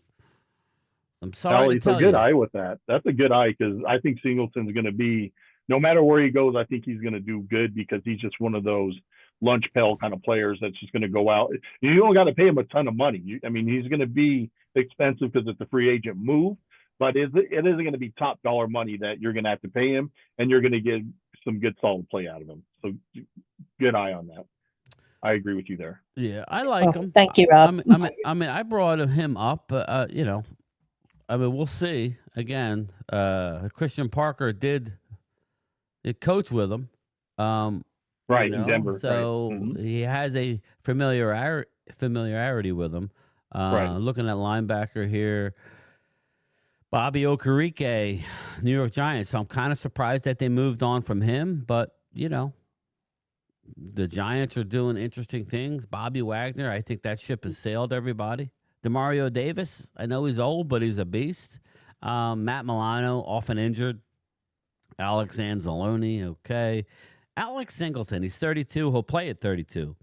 I'm sorry to tell you. It's a good eye with that. That's a good eye because I think Singleton's going to be, no matter where he goes, I think he's going to do good because he's just one of those lunch pail kind of players that's just going to go out. You don't got to pay him a ton of money. He's going to be expensive because it's a free agent move, but it isn't going to be top dollar money that you're going to have to pay him, and you're going to get some good solid play out of him. So good eye on that. I agree with you there. Yeah, I like him. Thank you, Rob. I brought him up, we'll see. Again, Christian Parker did coach with him. Right, in Denver. So he has a familiarity with him. Looking at linebacker here, Bobby Okereke, New York Giants. So I'm kind of surprised that they moved on from him, but, the Giants are doing interesting things. Bobby Wagner, I think that ship has sailed, everybody. DeMario Davis, I know he's old, but he's a beast. Matt Milano, often injured. Alex Anzalone, okay. Alex Singleton, he's 32. He'll play at 32.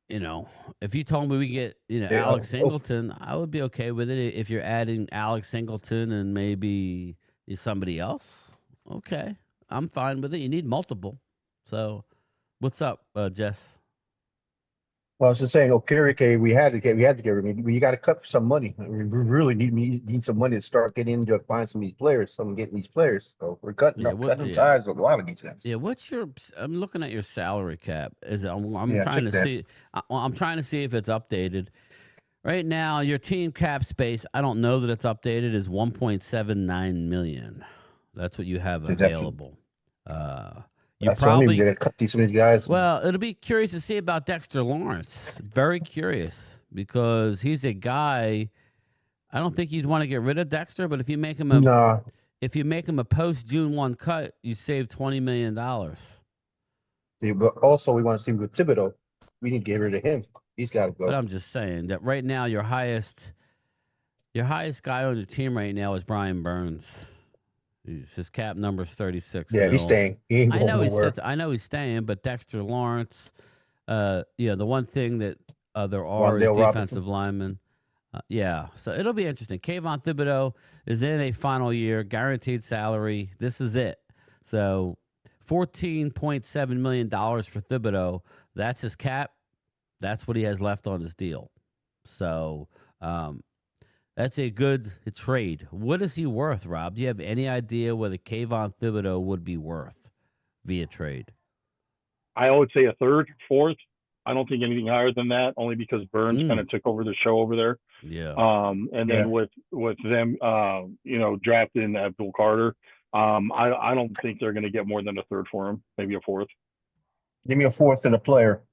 If you told me we get, Alex Singleton, I would be okay with it. If you're adding Alex Singleton and maybe somebody else, okay. I'm fine with it. You need multiple. So, what's up, Jess? Well, I was just saying, Okereke, we had to get rid of him. You got to cut for some money. We really need some money to start getting into find some of these players, getting these players. So we're cutting cutting ties with a lot of these guys. Yeah, what's your? I'm looking at your salary cap. I'm Yeah, trying check to that. see. I'm trying to see if it's updated. Right now, your team cap space. I don't know that it's updated. Is 1.79 million. That's what you have So that's- available. You That's what I mean. We probably. got to cut some of these guys. Well, it'll be curious to see about Dexter Lawrence. Very curious because he's a guy. I don't think you'd want to get rid of Dexter, but if you make him a Nah, a post June 1 cut, you save $20 million. but also we want to see with Thibodeau. We need to get rid of him. He's got to go. But I'm just saying that right now your highest guy on your team right now is Brian Burns. His cap number is 36. Yeah, he's staying. He ain't I going know nowhere. I know he's staying, but Dexter Lawrence, the one thing that there are is Wandale defensive linemen. So it'll be interesting. Kayvon Thibodeau is in a final year, guaranteed salary. This is it. So $14.7 million for Thibodeau. That's his cap. That's what he has left on his deal. So that's a good trade. What is he worth, Rob? Do you have any idea what a Kayvon Thibodeau would be worth via trade? I would say a third, fourth. I don't think anything higher than that, only because Burns kind of took over the show over there. Yeah. And then with them, drafting Abdul Carter, I don't think they're going to get more than a third for him, maybe a fourth. Give me a fourth and a player.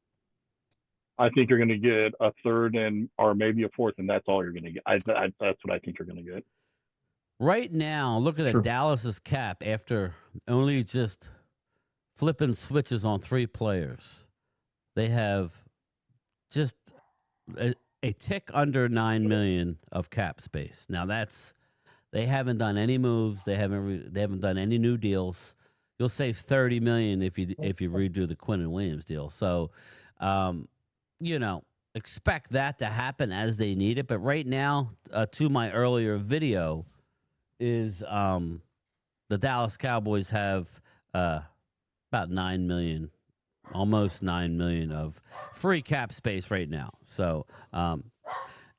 I think you're going to get a third or maybe a fourth, and that's all you're going to get. That's what I think you're going to get. Right now, looking at Dallas's cap after only just flipping switches on 3 players, they have just a tick under $9 million of cap space. Now they haven't done any moves. They haven't done any new deals. You'll save $30 million if you redo the Quinn and Williams deal. So, expect that to happen as they need it. But right now, to my earlier video, is the Dallas Cowboys have about $9 million, almost $9 million of free cap space right now. So,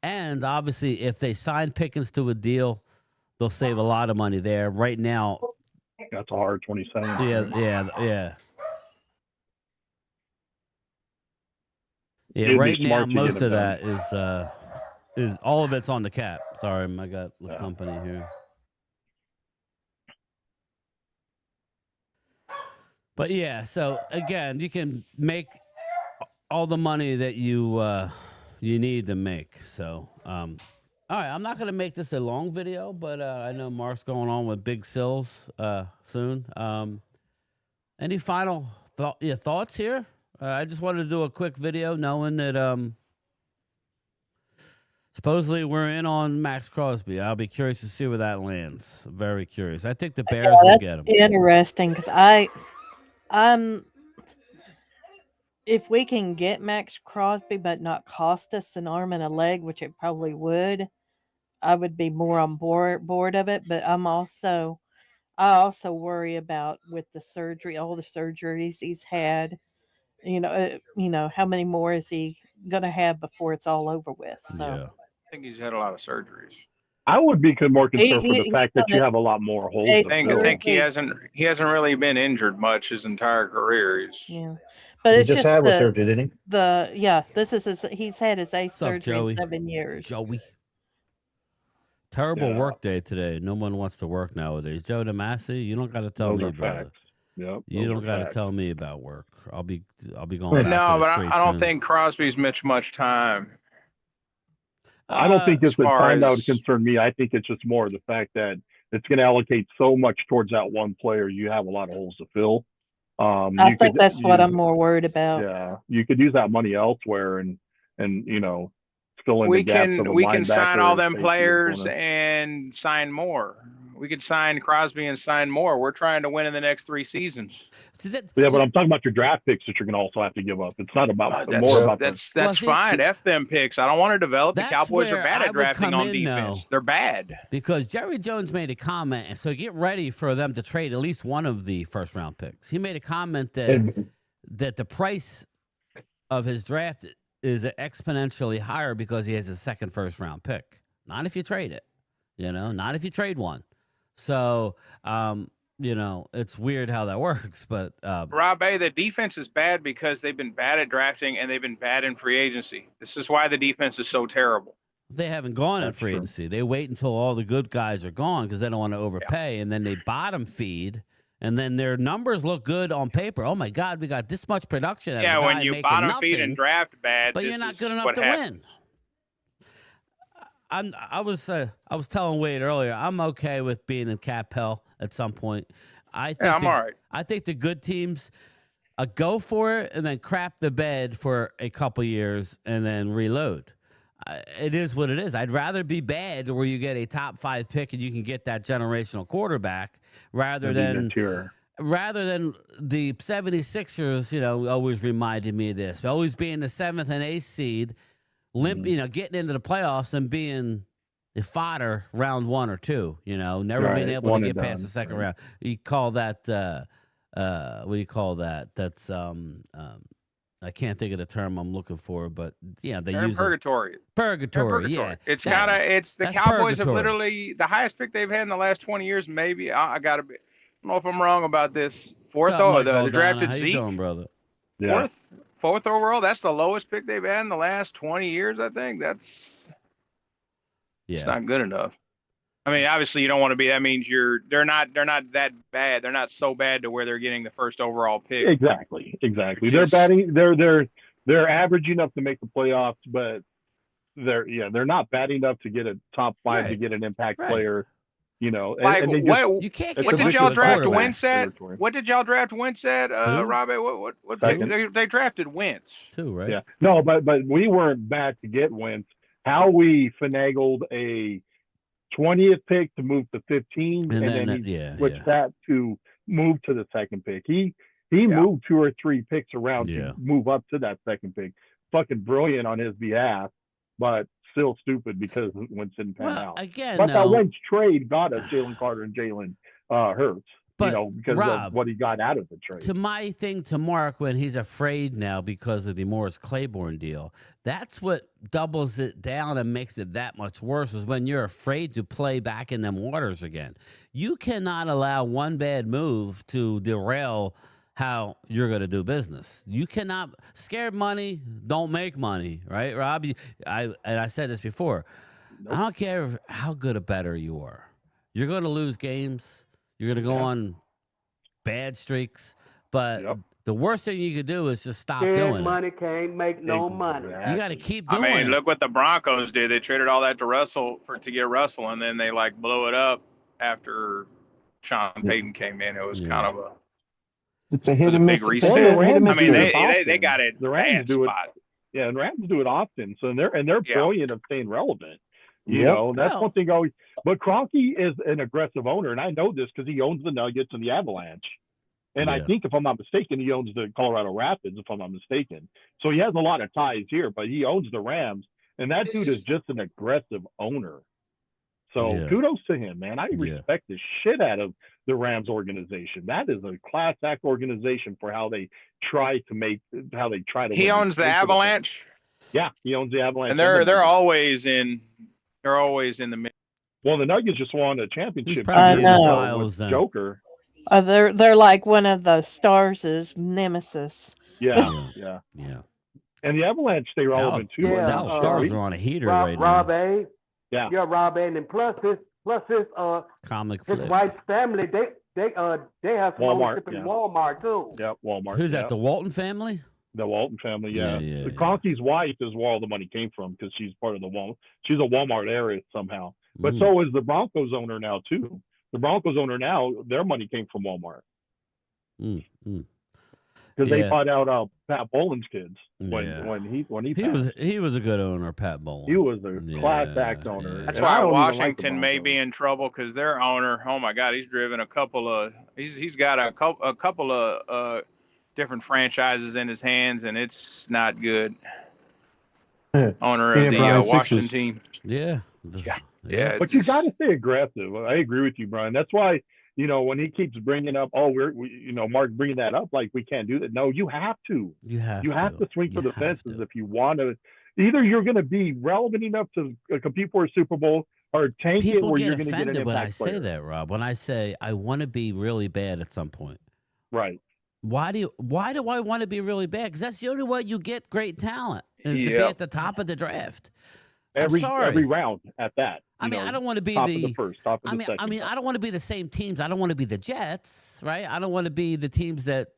and obviously, if they sign Pickens to a deal, they'll save a lot of money there. Right now, that's a hard 27. Yeah. Yeah, It'd be right now smart to get most it of done. that is all of it's on the cap. Sorry, I got the company here. But yeah, so again, you can make all the money that you need to make. So, all right, I'm not gonna make this a long video, but I know Mark's going on with Big Sills soon. Any final thoughts here? I just wanted to do a quick video, knowing that supposedly we're in on Maxx Crosby. I'll be curious to see where that lands. Very curious. I think the Bears will get him. Interesting, because if we can get Maxx Crosby but not cost us an arm and a leg, which it probably would, I would be more on board of it. But I also worry about with the surgery, all the surgeries he's had. How many more is he gonna have before it's all over with? So I think he's had a lot of surgeries. I would be more concerned for the fact that you have a lot more holes. I think he hasn't really been injured much his entire career. But he it's just had one surgery, didn't he? This is he's had his ACE surgery Joey? in 7 years. Joey. Terrible work day today. No one wants to work nowadays. Joe DeMasi, you don't got to tell me, brother. Yep, you don't got to tell me about work. I'll be going back to No, the but streets I don't soon. think Crosby's missed much time. I don't think it's the time that would as- concern me. I think it's just more the fact that it's going to allocate so much towards that one player. You have a lot of holes to fill. I think that's what I'm more worried about. Yeah, you could use that money elsewhere and fill in we the gaps of a we can sign linebacker, all them safety, players corner. and sign more. We could sign Crosby and sign more. We're trying to win in the next 3 seasons. But I'm talking about your draft picks that you're going to also have to give up. It's not about That's fine. F them picks. I don't want to develop. The That's Cowboys are where bad I at would drafting come on in, defense. though. They're bad. Because Jerry Jones made a comment, and so get ready for them to trade at least one of the first-round picks. He made a comment that the price of his draft is exponentially higher because he has a second first round pick. Not if you trade it, not if you trade one. So, it's weird how that works, but Rob A, the defense is bad because they've been bad at drafting and they've been bad in free agency. This is why the defense is so terrible. they haven't gone in That's free true. agency. They wait until all the good guys are gone because they don't want to overpay, and then they bottom feed, and then their numbers look good on paper. Oh my God, we got this much production. Out of a When guy you making bottom nothing, feed and draft bad, but this you're not is good enough what to happens. win. I was telling Wade earlier, I'm okay with being in cap hell at some point. I'm all right. I think the good teams go for it and then crap the bed for a couple years and then reload. It is what it is. I'd rather be bad where you get a top 5 pick and you can get that generational quarterback rather than the 76ers, always reminded me of this. Always being the 7th and 8th seed, getting into the playoffs and being the fodder round 1 or 2, never being able to get past the second round. You call that, what do you call that? That's, I can't think of the term I'm looking for, but they use purgatory. Purgatory, yeah. It's the that's Cowboys have purgatory. literally the highest pick they've had in the last 20 years. Maybe I gotta be. I don't know if I'm wrong about this. Fourth, What's up, Mike they Aldana? drafted How you Zeke. doing, brother? Yeah. Fourth overall. That's the lowest pick they've had in the last 20 years. I think it's not good enough. I mean, obviously you don't want to be. That means they're not that bad. They're not so bad to where they're getting the first overall pick. Exactly. They're Just- batting. They're average enough to make the playoffs, but they're not bad enough to get a top 5 to Right. get an impact Right. player. And they You can't What get What did lucky y'all with draft quarterbacks. Wentz at? What did y'all draft Wentz at, Two? Robbie? What Second. they drafted Wentz? 2, right? Yeah. No, but we weren't bad to get Wentz. How we finagled a 20th pick to move to 15, and then he switched that to move to the second pick. He moved 2 or 3 picks around to move up to that second pick. Fucking brilliant on his behalf, but still stupid because Wentz didn't pan out. Again, But that Wentz trade got us Jalen Carter and Jalen Hurts. But, because Rob, of what he got out of the trade. To my thing to Mark, when he's afraid now because of the Morris Claiborne deal, that's what doubles it down and makes it that much worse, is when you're afraid to play back in them waters again. You cannot allow one bad move to derail how you're going to do business. You cannot. Scared money don't make money, right, Rob? I said this before. Nope. I don't care how good a bettor you are. You're going to lose games. You're going to go on bad streaks, but the worst thing you could do is just stop doing money it. Can't make no money. You got to keep doing it. I mean, look what the Broncos did. They traded all that to Russell to get Russell, and then they blew it up after Sean Payton came in. It was kind of a it's a hit and miss. Big reset. They got it. The Rams do it. Yeah, and Rams do it often. So they're brilliant of staying relevant. You know, that's one thing always. But Kroenke is an aggressive owner, and I know this because he owns the Nuggets and the Avalanche. And I think, if I'm not mistaken, he owns the Colorado Rapids, if I'm not mistaken. So he has a lot of ties here, but he owns the Rams. And that dude is just an aggressive owner. So kudos to him, man. I respect the shit out of the Rams organization. That is a class act organization for how they try to He owns the Avalanche? Yeah, he owns the Avalanche. And they're always in the middle. Well, the Nuggets just won a championship. I know. With Joker. They're like one of the Stars' nemesis. Yeah. And the Avalanche stay relevant too. Yeah, Dallas Stars are on a heater right Rob now. A. Yeah, Rob A. And plus his comic his flip. wife's family they have some ownership in Walmart too. Yeah, Walmart. Who's that? The Walton family? The Walton family, the Kroenke's wife is where all the money came from because she's part of the Walmart. She's a Walmart heiress somehow. But so is the Broncos owner now too. The Broncos owner now, their money came from Walmart. Because they bought out Pat Bolin's kids when he was a good owner, Pat Bolin. He was a class act owner. That's why Washington may be in trouble because their owner, oh my God, he's driven he's got a couple of different franchises in his hands, and it's not good. Owner of the Washington team. Yeah. But you got to stay aggressive. I agree with you, Brian. That's why when he keeps bringing up, Mark bringing that up, like we can't do that. No, you have to. You have to swing for You the have fences to. if you want to. Either you're going to be relevant enough to compete for a Super Bowl, or tank it People where get you're going to get an offended when I impact say player. that, Rob. When I say I want to be really bad at some point. Right. Why do I want to be really bad? Because that's the only way you get great talent is to be Yep. at the top of the draft. Every sorry. round at that. I mean, I don't want to be top of the first, top of the second. I mean, I don't want to be the same teams. I don't want to be the Jets, right? I don't want to be the teams that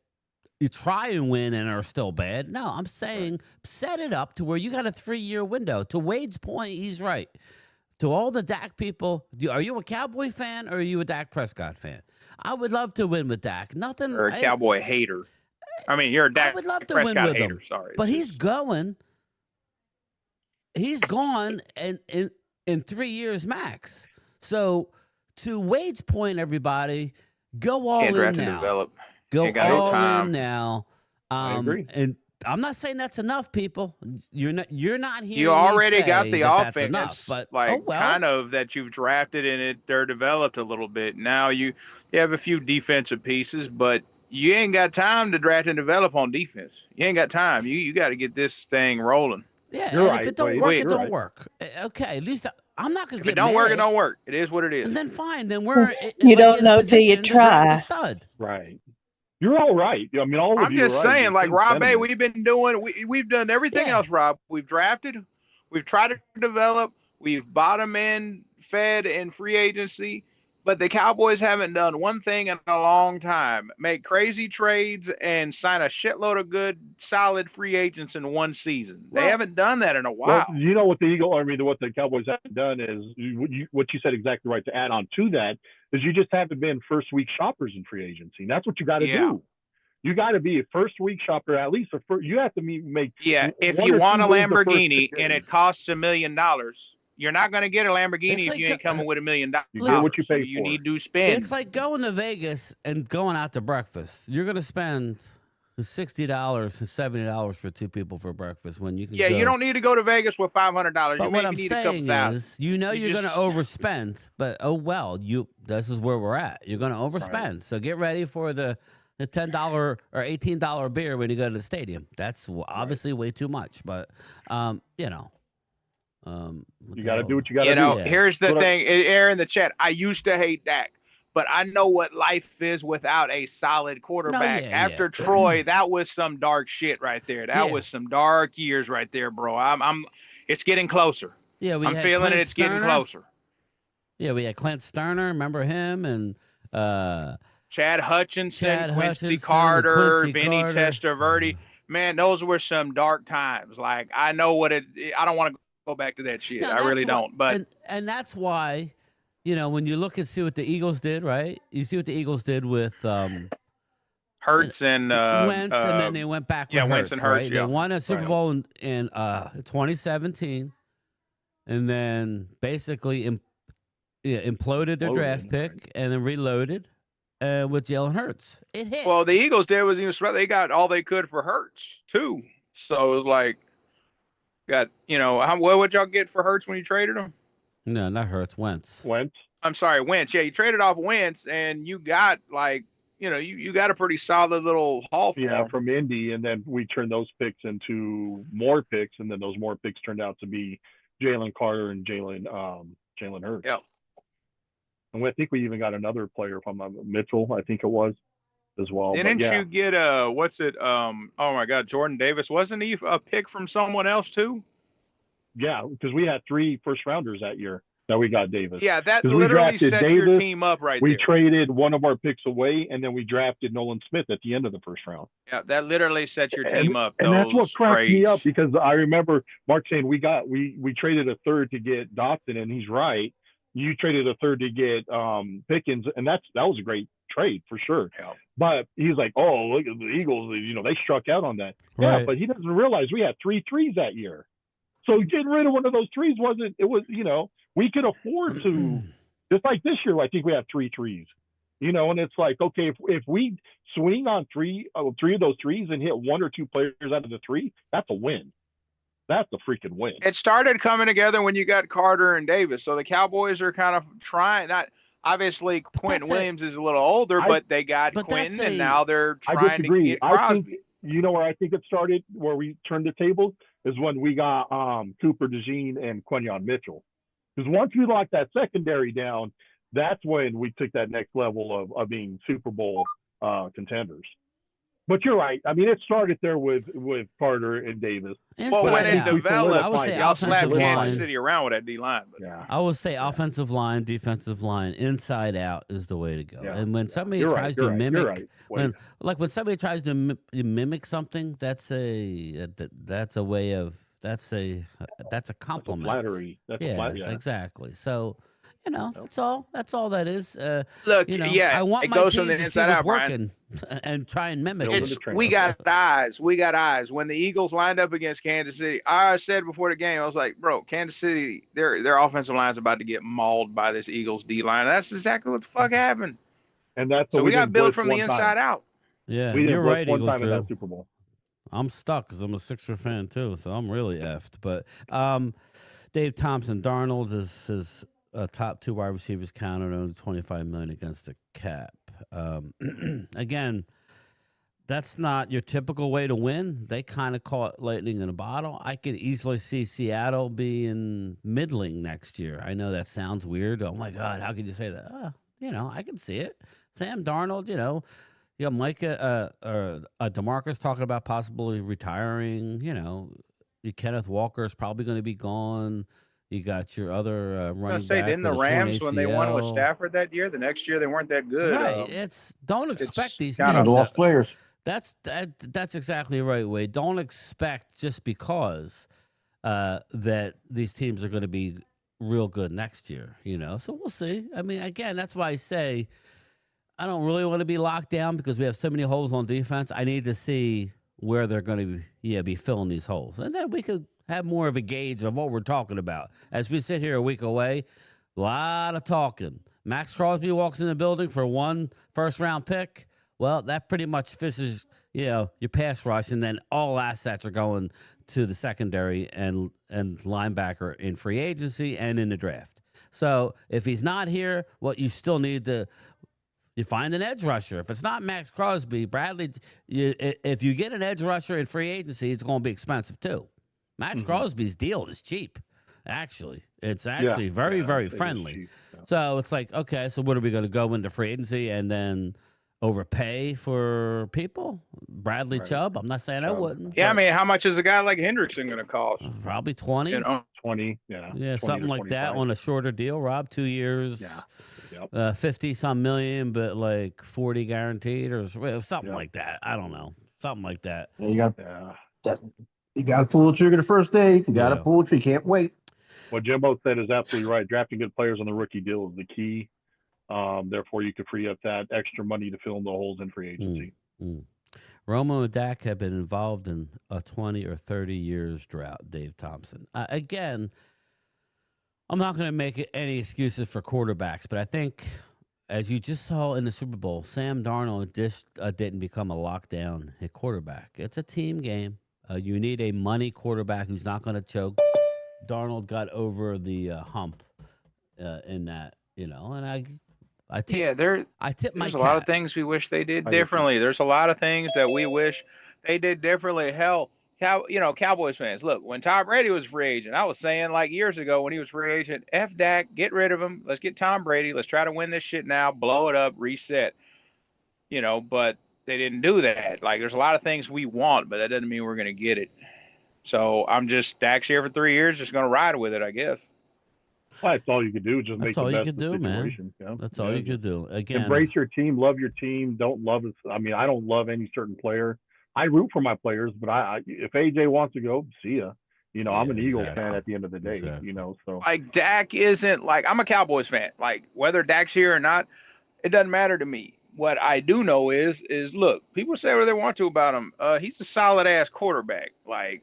you try and win and are still bad. No, I'm saying set it up to where you got a 3-year window. To Wade's point, he's right. To all the Dak people, are you a Cowboy fan or are you a Dak Prescott fan? I would love to win with Dak. Nothing. Or a Cowboy hater. I mean, you're a Dak I would love to Prescott win with hater. him. Sorry, but he's going. He's gone in 3 years max. So to Wade's point, everybody, go all can't in draft and now. develop. Go Ain't got no all time. in now. I agree. And I'm not saying that's enough, people. You're not hearing You already me say got the that offense, that's enough, but like oh well. kind of that you've drafted and they're developed a little bit. Now you have a few defensive pieces, but you ain't got time to draft and develop on defense. You ain't got time. You got to get this thing rolling. Yeah, You're and right. if it don't Wait, work, you're it don't right. work. Okay, at least I'm not going If to it get don't work, it mad. don't work. It is what it is. And then fine, then we're You like, don't in a know till you position to draft try. a stud. Right. You're all right. I mean, all of I'm you are just right. saying, It's like in Rob A, sentiment. we've been doing, we've done everything Yeah. else, Rob. We've drafted, we've tried to develop, we've bottom end fed in free agency, but the Cowboys haven't done one thing in a long time: make crazy trades and sign a shitload of good, solid free agents in one season. They Well- haven't done that in a Well, while. you know what what the Cowboys haven't done is what you said exactly right. To add on to that is you just haven't been first week shoppers in free agency. And that's what you got to Yeah. do. You got to be a first week shopper at least. You have to make. Yeah, if one you or want two a moves the first Lamborghini 2 and days. it costs $1 million, you're not going to get a Lamborghini It's if like you ain't coming with $1 million. You get what you pay You for. need to spend. It's like going to Vegas and going out to breakfast. You're going to spend $60 and $70 for 2 people for breakfast when you can. Yeah, go. you don't need to go to Vegas with $500. But You what I'm maybe need a couple saying thousand. is, you know, You you're going to just- overspend, but oh well, this is where we're at. You're going to overspend, so get ready for the $10 or $18 beer when you go to the stadium. That's obviously way too much, but you know, what You the got to hell? do what you got to You know, do. Yeah. here's the But I- thing. Air in the chat. I used to hate Dak, but I know what life is without a solid quarterback. yeah, After yeah. Troy, that was some dark shit right there. That Yeah. was some dark years right there, bro. It's getting closer. Yeah, we I'm had feeling Clint it. It's getting Sterner. closer. Yeah, we had Clint Sterner. Remember him and Chad Hutchinson, Chad Quincy Hutchinson, Carter, Quincy Vinny Carter. Testaverde. Man, those were some dark times. Like, I know what I don't want to go back to that shit. No, I that's really why- don't. But and that's why, you know, when you look and see what the Eagles did, right? You see what the Eagles did with Hurts and Wentz, and then they went back with yeah, Hurts, Wentz and Hurts, right? yeah. They won a Super Right. Bowl in 2017, and then basically imploded their draft Imploded, pick and then reloaded with Jalen Hurts. It hit. well, the Eagles did was even they got all they could for Hurts too. So it was like, what would y'all get for Hurts when you traded him? No, not Hurts. Wentz. Wentz. I'm sorry, Wentz. Yeah, you traded off Wentz, and you got you got a pretty solid little haul for Yeah, him. from Indy, and then we turned those picks into more picks, and then those more picks turned out to be Jalen Carter and Jalen Hurts. Yeah. And I think we even got another player from Mitchell, I think it was, as well. But Didn't yeah, you get what's it? Oh my God, Jordan Davis. Wasn't he a pick from someone else too? yeah, because we had 3 first rounders that year that we got Davis. Yeah, that 'Cause we literally drafted sets your Davis, team up right We there. traded one of our picks away, and then we drafted Nolan Smith at the end of the first round. Yeah, that literally sets your team up. And that's what those cracked me trades. up, because I remember Mark saying we traded a third to get Dotson, and he's right. You traded a third to get Pickens, and that was a great trade for sure. Yeah. But he's like, oh, look at the Eagles, they struck out on that. Yeah, Right. but he doesn't realize we had 3 threes that year. So getting rid of one of those threes we could afford to, just like this year, I think we have 3 threes. And it's like, okay, if we swing on 3 of those threes and hit 1 or 2 players out of the 3, that's a win. That's a freaking win. It started coming together when you got Carter and Davis. So the Cowboys are kind of trying. Obviously, Quentin that's Williams is a little older, but they got but that's Quentin, and a- now they're I trying to disagree. get I Crosby. think you know where I think it started, where we turned the tables, is when we got Cooper DeJean and Quentin Mitchell. Because once we locked that secondary down, that's when we took that next level of being Super Bowl contenders. But you're right. I mean, it started there with Carter and Davis. Well, when Inside it out. developed, I would say y'all slapped offensive Kansas line. City around with that D line. Yeah. I would say offensive line, defensive line, inside out is the way to go. Yeah. And when somebody You're tries right, to mimic, you're right. when somebody tries to mimic something, that's a way of that's a compliment. Flattery. That's Yeah, yeah. exactly. So, that's all that is. Look, I want it my goes team from the to see inside what's out, Brian. working and try and mimic Building it. the train. We got eyes. We got eyes. When the Eagles lined up against Kansas City, I said before the game, I was like, bro, Kansas City, their offensive line's about to get mauled by this Eagles D line. That's exactly what the fuck happened. And that's So we got didn't built blitz from the one inside time. out. Yeah, We didn't you're blitz right, one Eagles time in Drew. that Super Bowl. I'm stuck because I'm a Sixers fan too, so I'm really effed. But Dave Thompson, Darnold is his top two wide receivers counted only $25 million against the cap. Again, that's not your typical way to win. They kind of caught lightning in a bottle. I could easily see Seattle being middling next year. I know that sounds weird. Oh my God, how could you say that? I can see it. Sam Darnold, you got Micah DeMarcus talking about possibly retiring. Kenneth Walker is probably going to be gone. You got your other running back. Didn't the with a torn Rams, when they won with ACL. Stafford that year, the next year they weren't that good. Right. Don't expect these kinda teams. Lost players. That's exactly right, Wade. Don't expect just because that these teams are going to be real good next year. So we'll see. I mean, again, that's why I say I don't really want to be locked down because we have so many holes on defense. I need to see where they're going to be filling these holes, and then we could have more of a gauge of what we're talking about. As we sit here a week away, a lot of talking. Maxx Crosby walks in the building for one first-round pick. Well, that pretty much fishes, your pass rush, and then all assets are going to the secondary and linebacker in free agency and in the draft. So if he's not here, you still need to you find an edge rusher. If it's not Maxx Crosby, Bradley, if you get an edge rusher in free agency, it's going to be expensive too. Maxx Crosby's deal is cheap. Actually, it's actually very, very friendly. Yeah. So it's like, okay, so what are we going to go into free agency and then overpay for people? Bradley Chubb? I'm not saying I wouldn't. Yeah, I mean, how much is a guy like Hendrickson going to cost? Probably 20. 20, yeah. Yeah, 20 something to like that 25. on a shorter deal, Rob. 2 years, Yeah. Yep. 50-some million, but like 40 guaranteed or something Yep. like that. I don't know. Something like that. And you got Yeah. you got to pull the trigger the first day. You got to Yeah. pull the trigger. You can't wait. What Jimbo said is absolutely right. Drafting good players on the rookie deal is the key. Therefore, you could free up that extra money to fill in the holes in free agency. Romo and Dak have been involved in a 20 or 30 years drought, Dave Thompson. Again, I'm not going to make any excuses for quarterbacks, but I think, as you just saw in the Super Bowl, Sam Darnold just didn't become a lockdown hit quarterback. It's a team game. You need a money quarterback who's not going to choke. Darnold got over the hump in that, and I tip my There's a cap. lot of things we wish they did differently. There's a lot of things that we wish they did differently. Hell, Cowboys fans, look, when Tom Brady was free agent, I was saying like years ago when he was free agent, F Dak, get rid of him. Let's get Tom Brady. Let's try to win this shit now, blow it up, reset. But they didn't do that. Like, there's a lot of things we want, but that doesn't mean we're going to get it. So Dak's here for 3 years, just going to ride with it, I guess. Well, that's all you could do. Just make the all you best could of the do, man. situation. Yeah. That's all you could do. Again, Embrace your team, love your team. Don't love it. I mean, I don't love any certain player. I root for my players, but if AJ wants to go, see ya. I'm an Eagles fan at the end of the day. So like Dak isn't like, I'm a Cowboys fan. Like, whether Dak's here or not, it doesn't matter to me. What I do know is look, people say what they want to about him. He's a solid ass quarterback. Like,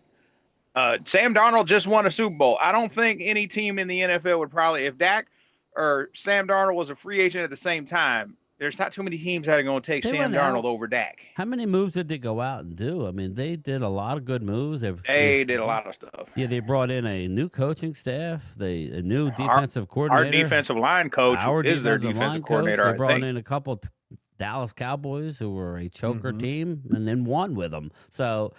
Sam Darnold just won a Super Bowl. I don't think any team in the NFL would probably, if Dak or Sam Darnold was a free agent at the same time, There's not too many teams that are going to take They Sam went Darnold out. over Dak. How many moves did they go out and do? I mean, they did a lot of good moves. They did a lot of stuff. Yeah, they brought in a new coaching staff, a new Our, defensive coordinator. our defensive line coach Our is their defensive line defensive coach. coordinator, They I brought think. in a couple Dallas Cowboys who were a choker team and then won with them. So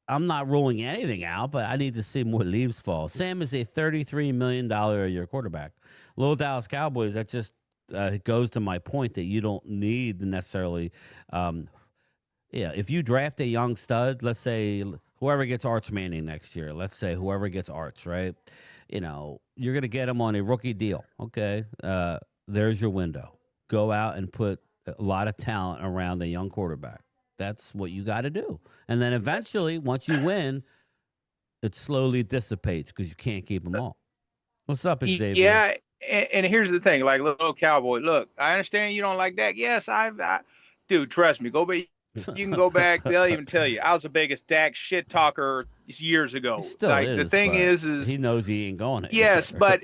I'm not ruling anything out, but I need to see more leaves fall. Sam is a $33 million a year quarterback. Little Dallas Cowboys, that just goes to my point that you don't need necessarily. If you draft a young stud, let's say whoever gets Arch Manning next year, let's say whoever gets Arch, right? You're going to get him on a rookie deal. Okay, there's your window. Go out and put a lot of talent around a young quarterback. That's what you got to do. And then eventually, once you win, it slowly dissipates because you can't keep them all. What's up, Xavier? Yeah, and here's the thing, like, little Cowboy, look, I understand you don't like Dak. Yes, dude, trust me, go back. You can go back. They'll even tell you I was the biggest Dak shit talker years ago. He still like is, the thing is he knows he ain't going anywhere. Yes, but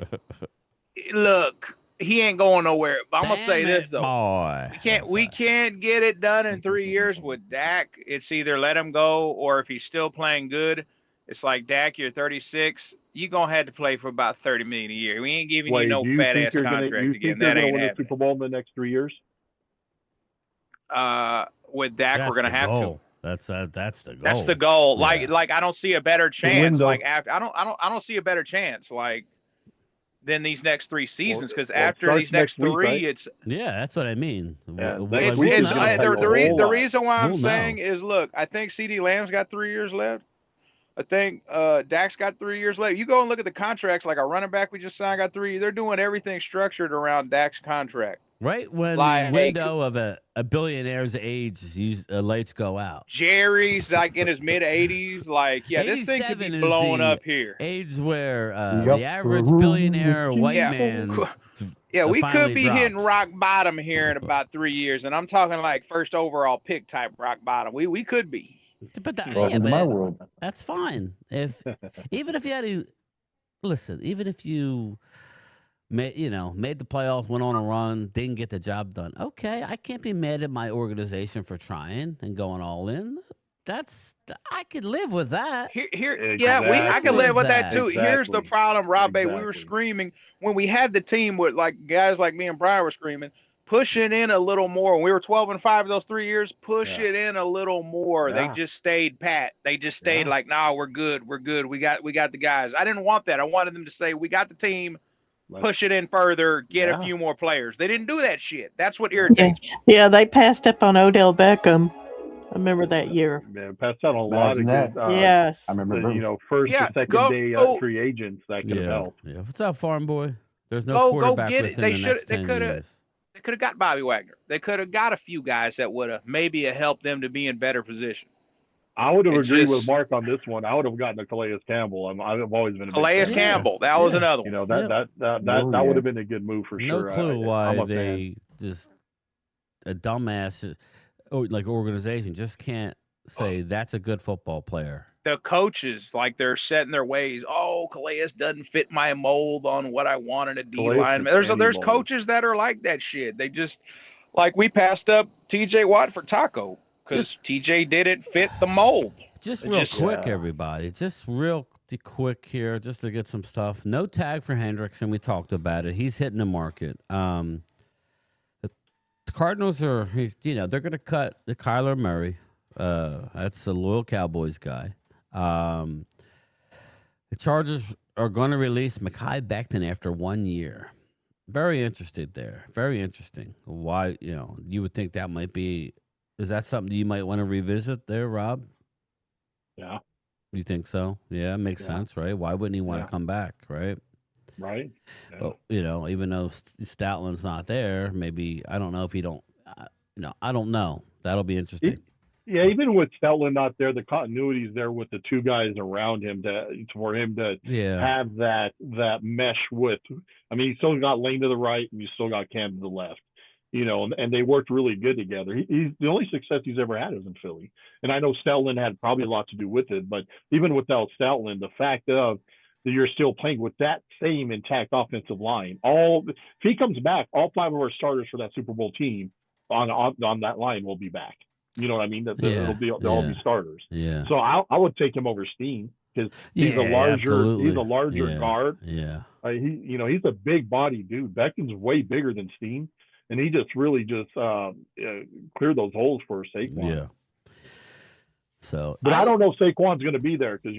look, he ain't going nowhere. But I'm gonna say this though, boy. we can't get it done in 3 years with Dak. It's either let him go, or if he's still playing good, it's like, Dak, you're 36. You're gonna have to play for about $30 million a year. We ain't giving you no fat ass contract again. That ain't win happening. the Super Bowl in the next 3 years? With Dak, we're gonna have to. That's the goal. That's the goal. Yeah. Like I don't see a better chance. Like after I don't see a better chance like than these next 3 seasons, because after these next 3, right? it's that's what I mean. The reason why I'm saying know. is, look, I think CD Lamb's got 3 years left. I think Dak's got 3 years left. You go and look at the contracts, like our running back we just signed got 3. They're doing everything structured around Dak's contract. Right when Like, the window of a billionaire's age, lights go out. Jerry's like in his mid 80s. Like, yeah, this thing could be blowing up here. Age where the average billionaire white man. Yeah, we could be drops. hitting rock bottom here in about 3 years, and I'm talking like first overall pick type rock bottom. We could be. But my world. That's fine. Even if you had to listen, even if you made the playoffs, went on a run, didn't get the job done. Okay, I can't be mad at my organization for trying and going all in. I could live with that. I could live with that too. Exactly. Here's the problem, Rob. We were screaming when we had the team with like guys like me and Brian were screaming, push it in a little more. When we were 12-5 those 3 years, push it in a little more. Yeah. They just stayed pat. They just stayed like, nah, we're good. We're good. We got the guys. I didn't want that. I wanted them to say, we got the team. Push it in further, get a few more players. They didn't do that shit. That's what irritates me. Yeah, they passed up on Odell Beckham. I remember that year. Man, passed out a lot of good, yes. I remember. first and second day free agents that could have helped. Yeah. What's up, farm boy? There's no quarterback go get within it. the next 10 years. They could have got Bobby Wagner. They could have got a few guys that would have maybe helped them to be in better position. I would have agreed with Mark on this one. I would have gotten a Calais Campbell. I've always been a Calais Campbell. That was another one. That would have been a good move for sure. No clue why they just a dumbass like organization just can't say that's a good football player. The coaches, like, they're set in their ways. Oh, Calais doesn't fit my mold on what I want in a D lineman. There's coaches that are like that shit. They just, like, we passed up TJ Watt for Taco because TJ didn't fit the mold. Just real quick, everybody. Just real quick here, just to get some stuff. No tag for Hendrickson. We talked about it. He's hitting the market. The Cardinals are, they're going to cut the Kyler Murray. That's a loyal Cowboys guy. The Chargers are going to release Mekhi Becton after 1 year. Very interested there. Very interesting. Why, you would think that might be, is that something you might want to revisit there, Rob? Yeah. You think so? Yeah, makes sense, right? Why wouldn't he want to come back, right? Right. Yeah. But, even though Statlin's not there, maybe, I don't know if he don't, I don't know. That'll be interesting. Yeah, even with Stoutland not there, the continuity is there with the two guys around him for him to have that mesh with. I mean, he's still got Lane to the right, and he's still got Cam to the left. And they worked really good together. He's the only success he's ever had is in Philly. And I know Stoutland had probably a lot to do with it, but even without Stoutland, the fact of you're still playing with that same intact offensive line. If he comes back, all 5 of our starters for that Super Bowl team on that line will be back. You know what I mean? They'll all be starters. Yeah. So I would take him over Steen because he's a larger guard. Yeah. He's a big body dude. Beckton's way bigger than Steen, and he just really cleared those holes for Saquon. Yeah. So, but I don't know if Saquon's going to be there because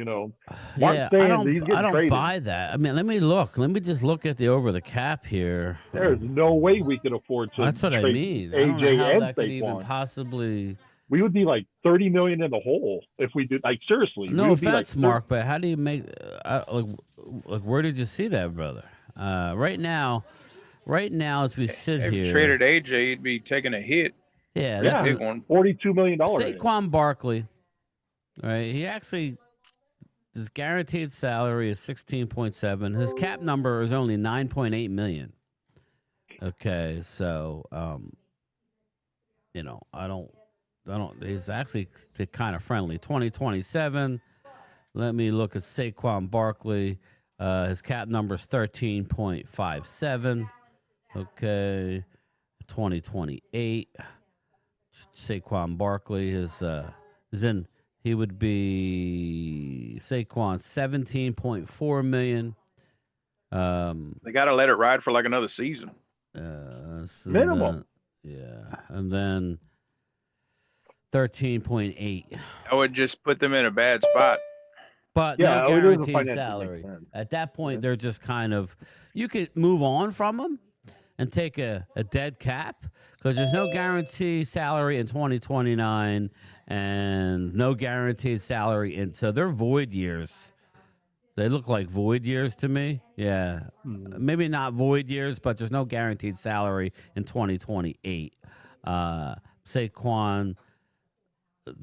Mark's saying he's getting I don't traded. buy that. I mean, let me look. Let me just look at the over the cap here. There's no way we could afford to. That's what I mean. AJ I don't know how and that could Saquon. even possibly. We would be like $30 million in the hole if we did. Like seriously. No offense, Mark, but how do you make? Where did you see that, brother? Right now, as we sit if here, you traded AJ, you'd be taking a hit. Yeah, that's a big one. $42 million. Saquon Barkley, right? He actually, his guaranteed salary is 16.7. His cap number is only 9.8 million. Okay, so I don't. He's actually kind of friendly. 2027. Let me look at Saquon Barkley. His cap number is 13.57. Okay, 2028. Saquon Barkley is in. He would be Saquon 17.4 million. They got to let it ride for like another season. Minimum. And then 13.8. I would just put them in a bad spot. But no guaranteed salary. At that point, they're just kind of, you could move on from them and take a dead cap because there's no guaranteed salary in 2029 and no guaranteed salary so they're void years. They look like void years to me. Yeah. Maybe not void years, but there's no guaranteed salary in 2028. Saquon,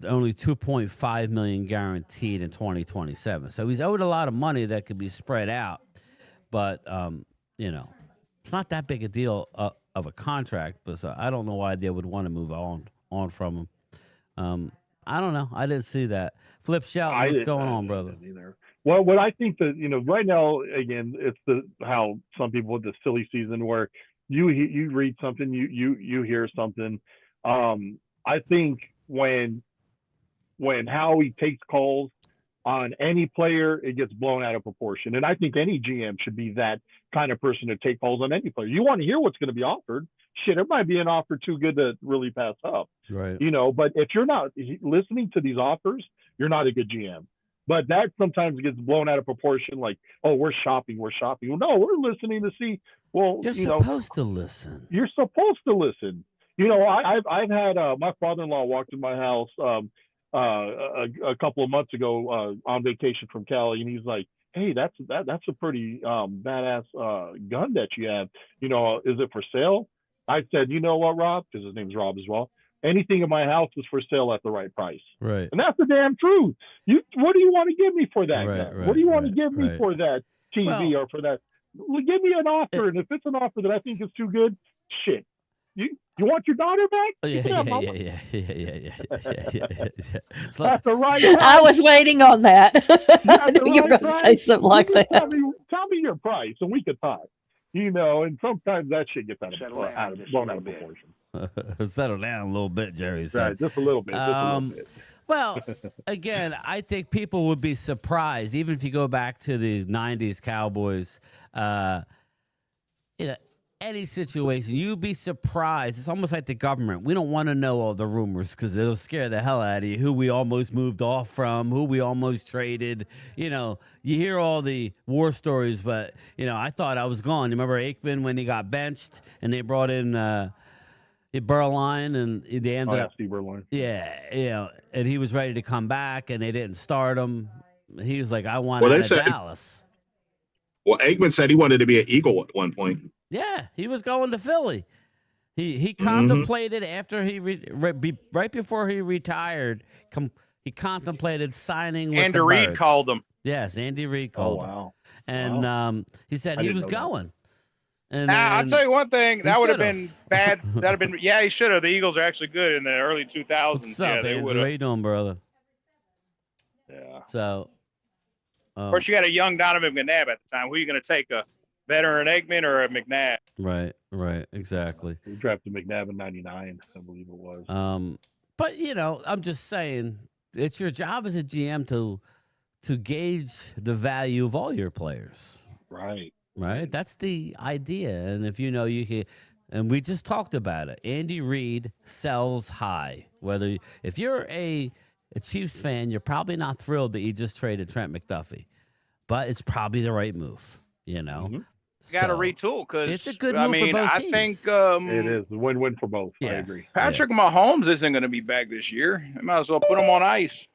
only 2.5 million guaranteed in 2027. So he's owed a lot of money that could be spread out. But, it's not that big a deal of a contract. But so I don't know why they would want to move on from him. I don't know. I didn't see that. Flip Shout, what's going on, brother? Well, what I think that, right now, again, it's how some people with the silly season where you read something, you hear something. I think when Howie takes calls on any player, it gets blown out of proportion. And I think any GM should be that kind of person to take calls on any player. You want to hear what's going to be offered. Shit, it might be an offer too good to really pass up. Right. But if you're not listening to these offers, you're not a good GM. But that sometimes gets blown out of proportion. Like, oh, we're shopping. Well, no, we're listening to see. Well, you're supposed to listen. You're supposed to listen. I've had my father-in-law walked in my house a couple of months ago on vacation from Cali, and he's like, "Hey, that's a pretty badass gun that you have. Is it for sale?" I said, "You know what, Rob?" Because his name's Rob as well. Anything in my house is for sale at the right price. Right. And that's the damn truth. What do you want to give me for that? Right, what do you want to give me for that TV or for that? Give me an offer. And if it's an offer that I think is too good, shit. You want your daughter back? Yeah. So that's the right price. I was waiting on that. I knew you were going to say something like that. Tell me your price and we could talk. And sometimes that shit gets blown out of proportion. Settle down a little bit, Jerry. Right, just a little bit. Well, again, I think people would be surprised, even if you go back to the 90s Cowboys, any situation, you'd be surprised. It's almost like the government. We don't want to know all the rumors because it'll scare the hell out of you. Who we almost moved off from, who we almost traded. You hear all the war stories, but, I thought I was gone. You remember Aikman when he got benched and they brought in Burline and they ended up. Steve Burline. Yeah, and he was ready to come back and they didn't start him. He was like, I want out of Dallas. Well, Aikman said he wanted to be an Eagle at one point. Yeah, he was going to Philly. He contemplated after right before he retired. He contemplated signing with Andy the Reid Birds. called him. Yes, Andy Reid called him. And he said he was going. And I'll tell you one thing. That would have been bad. That'd have been. Yeah, he should have. The Eagles are actually good in the early 2000s. What's up, Andrew? How you doing, brother? Yeah. So, Of course, you got a young Donovan McNabb at the time. Who are you going to take, a veteran Eggman or a McNabb? Right, exactly. We drafted McNabb in '99, I believe it was. But I'm just saying, it's your job as a GM to gauge the value of all your players. Right. That's the idea. And if you can, and we just talked about it. Andy Reid sells high. If you're a Chiefs fan, you're probably not thrilled that he just traded Trent McDuffie, but it's probably the right move. Mm-hmm. Got to retool because it's a good move for both teams. I think it is a win-win for both. Yes. I agree. Patrick Mahomes isn't going to be back this year. I might as well put him on ice.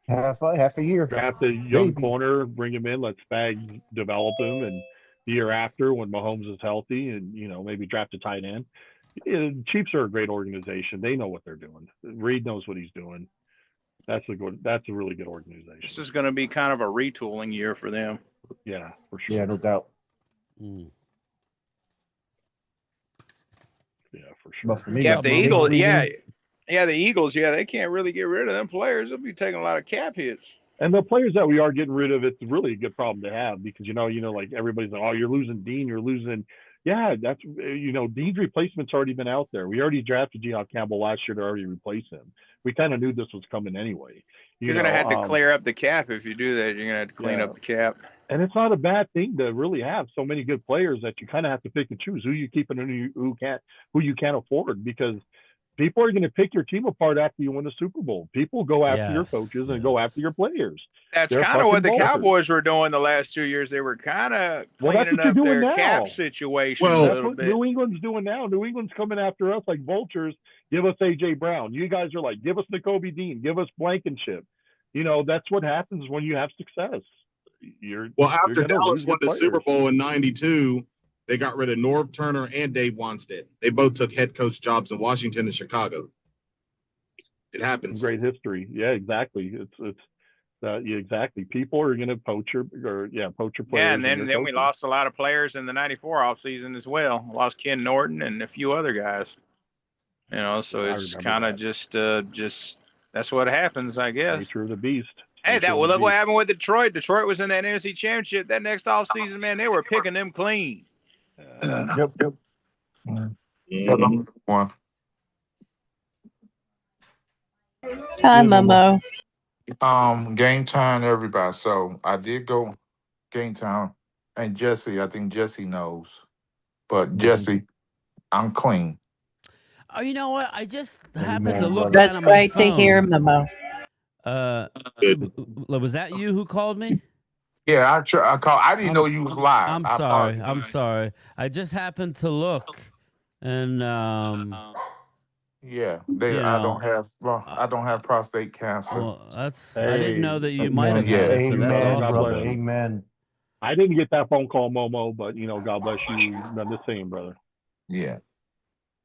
Half a year. Draft a young corner, bring him in, let Spags develop him, and the year after, when Mahomes is healthy, and maybe draft a tight end. Chiefs are a great organization. They know what they're doing. Reid knows what he's doing. That's a really good organization. This is going to be kind of a retooling year for them. Yeah, for sure. Yeah, no doubt. Yeah, for sure. The Eagles, the Eagles, they can't really get rid of them players. They'll be taking a lot of cap hits. And the players that we are getting rid of, it's really a good problem to have because like everybody's like, oh, you're losing Dean, you're losing. Yeah, that's Dean's replacement's already been out there. We already drafted Geno Campbell last year to already replace him. We kind of knew this was coming anyway. You're going to have to clear up the cap if you do that. You're going to have to clean up the cap. And it's not a bad thing to really have so many good players that you kind of have to pick and choose who you keep and who you can't afford because people are going to pick your team apart after you win the Super Bowl. People go after your coaches and go after your players. That's kind of what the Cowboys were doing the last 2 years. They were kind of cleaning up their cap situation a little bit. New England's doing now. New England's coming after us like vultures. Give us A.J. Brown. You guys are like, give us Nakobe Dean. Give us Blankenship. That's what happens when you have success. After Dallas won the Super Bowl in '92, they got rid of Norv Turner and Dave Wanstead. They both took head coach jobs in Washington and Chicago. It happens. Great history. Yeah, exactly. It's exactly. People are going to poach your players. Yeah, and then we lost a lot of players in the '94 offseason as well. Lost Ken Norton and a few other guys. So it's kind of just that's what happens, I guess. Nature of the beast. Hey, look what happened with Detroit. Detroit was in that NFC Championship. That next offseason, man, they were picking them clean. Yep. One. Hi, Momo. Game time, everybody. So I did go game time, and Jesse, I think Jesse knows, but Jesse, I'm clean. Oh, you know what? I just happened to look. That's down at my great to hear, phone. Momo. Was that you who called me? Yeah, I called. I didn't know you was live. I'm sorry. I just happened to look, and yeah, I don't have prostate cancer. Well, I didn't know that you might have. Yeah. Had it, so that's Amen, awesome. brother. Amen. I didn't get that phone call, Momo, but God bless you. Done the same, brother. Yeah.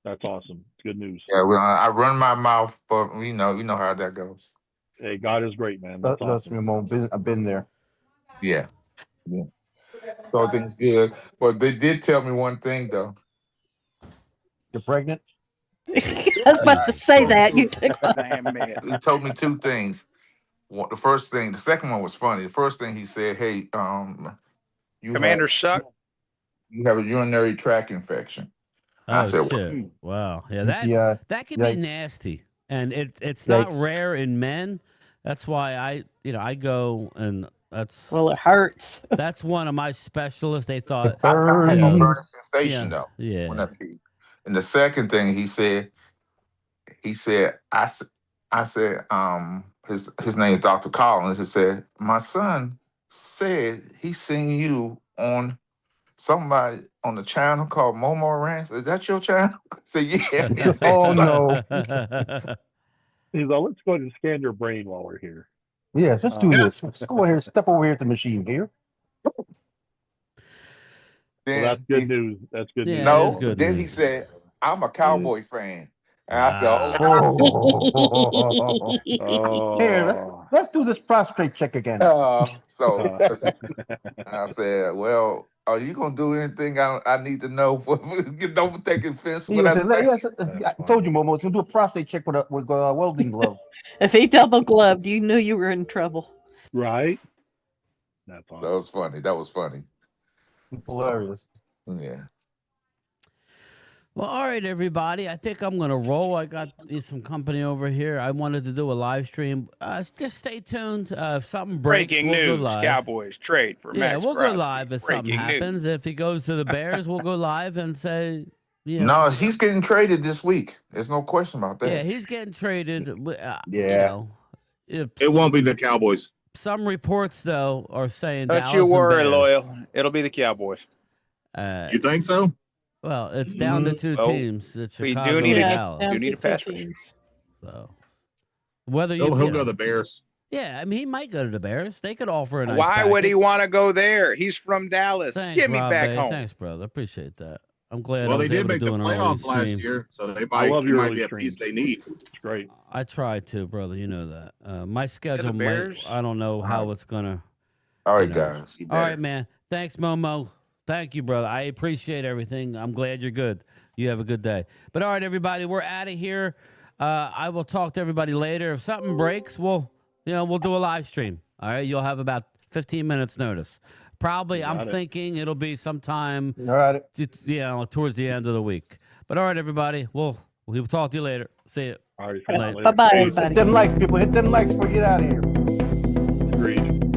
That's awesome. Good news. Yeah, well, I run my mouth, but you know how that goes. Hey, God is great, man. That's awesome. I've been there. Yeah. So things good. But they did tell me one thing though. You're pregnant? I was about to say that. He told me two things. The second one was funny. The first thing he said, hey, Commander Suck. You have a urinary tract infection. Oh, shit. Wow. Yeah, that can be nasty. And it's not rare in men. That's why I go and that's it hurts. That's one of my specialists. They thought I had no burning sensation though. Yeah. When I peed. And the second thing he said, I said, his name is Dr. Collins. He said, my son said he's seen you on somebody on the channel called Momo Ranch. Is that your channel? I said, yeah. Oh no. He's like, let's go ahead and scan your brain while we're here. Yeah, let's do this. Let's go here. Step over here at the machine here. Well, that's good news. That's good news. No, then he said, I'm a Cowboy fan. And I said, Here, let's do this prostate check again. So I said, well, are you gonna do anything I need to know for don't take offense what I said? Yes, I told you, Momo, it's gonna do a prostate check with a welding glove. If he double gloved, you knew you were in trouble. Right. That's That awesome. was funny. That was funny. Hilarious. Yeah. Well, all right, everybody. I think I'm going to roll. I got some company over here. I wanted to do a live stream. Just stay tuned. If something breaks, Breaking we'll go news: live. Cowboys trade for Yeah, Maxx we'll Crosby. go live if something Breaking news. happens. If he goes to the Bears, we'll go live and say, you know. No, he's getting traded this week. There's no question about that. Yeah, he's getting traded. You Yeah. know, It won't be the Cowboys. some reports, though, are saying Don't Dallas you worry, and Bears. loyal. It'll be the Cowboys. You think so? Well, it's down to two Well, teams. It's we do Chicago need and a- Dallas. do down need to a pass two rusher. teams. So whether you, He'll you go know, to the Bears. yeah, I mean, he might go to the Bears. They could offer a nice Why would he package. want to go there? He's from Dallas. Thanks, Get me Rob back Bay. home. Thanks, brother. Appreciate that. I'm glad Well, I they was did able to make the do an early playoffs last stream. year, so they I love he your might early be a streams. piece they need. It's great. I tried to, brother. You know that. My schedule might. Bears? I don't know how it's gonna. All right, you know. guys. All right, man. Thanks, Momo. Thank you, brother. I appreciate everything. I'm glad you're good. You have a good day. But all right, everybody, we're out of here. I will talk to everybody later. If something breaks, we'll do a live stream. All right, you'll have about 15 minutes notice. Probably, I'm thinking it'll be sometime, All right. Towards the end of the week. But all right, everybody, we'll talk to you later. See you. All right. Later. Bye bye, Hey, everybody. hit them likes, people. Hit them likes before you get out of here. Agreed.